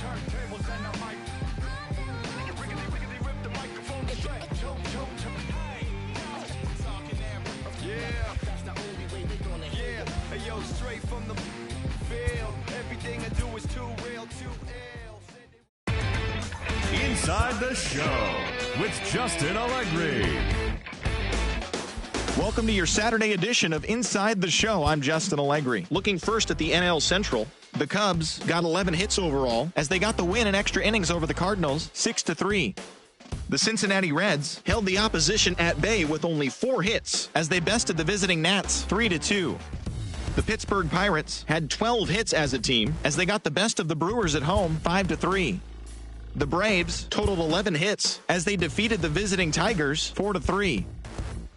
turntables and a mic. Rip the microphone and track. Yeah, that's the only way they gonna hear you. Hey yo, straight from the field. Everything I do is too real, too ill. Inside the Show with Justin Allegri. Welcome to your Saturday edition of Inside the Show. I'm Justin Allegri. Looking first at the NL Central, the Cubs got 11 hits overall as they got the win in extra innings over the Cardinals 6-3. The Cincinnati Reds held the opposition at bay with only 4 hits as they bested the visiting Nats 3-2. The Pittsburgh Pirates had 12 hits as a team as they got the best of the Brewers at home 5-3. The Braves totaled 11 hits as they defeated the visiting Tigers 4-3.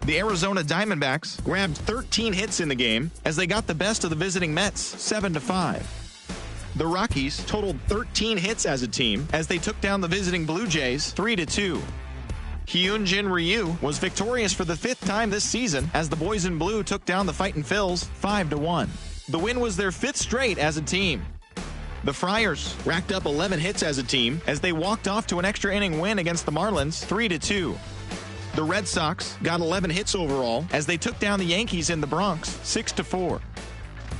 The Arizona Diamondbacks grabbed 13 hits in the game as they got the best of the visiting Mets 7-5. The Rockies totaled 13 hits as a team as they took down the visiting Blue Jays 3-2. Hyunjin Ryu was victorious for the 5th time this season as the Boys in Blue took down the Fightin' Phils 5-1. The win was their 5th straight as a team. The Friars racked up 11 hits as a team as they walked off to an extra inning win against the Marlins 3-2. The Red Sox got 11 hits overall as they took down the Yankees in the Bronx 6-4.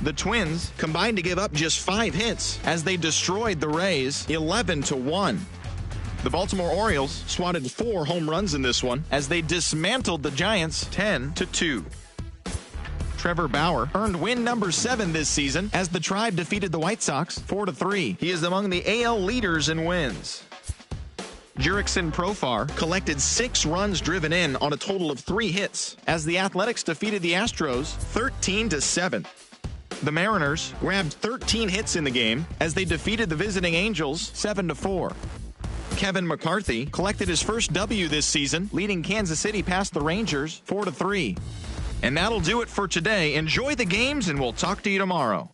The Twins combined to give up just 5 hits as they destroyed the Rays 11-1. The Baltimore Orioles swatted 4 home runs in this one as they dismantled the Giants 10-2. Trevor Bauer earned win number 7 this season as the Tribe defeated the White Sox 4-3. He is among the AL leaders in wins. Jurickson Profar collected 6 runs driven in on a total of 3 hits as the Athletics defeated the Astros 13-7. The Mariners grabbed 13 hits in the game as they defeated the visiting Angels 7-4. Kevin McCarthy collected his first W this season, leading Kansas City past the Rangers 4-3. And that'll do it for today. Enjoy the games, and we'll talk to you tomorrow.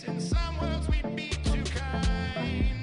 In some worlds we'd be too kind.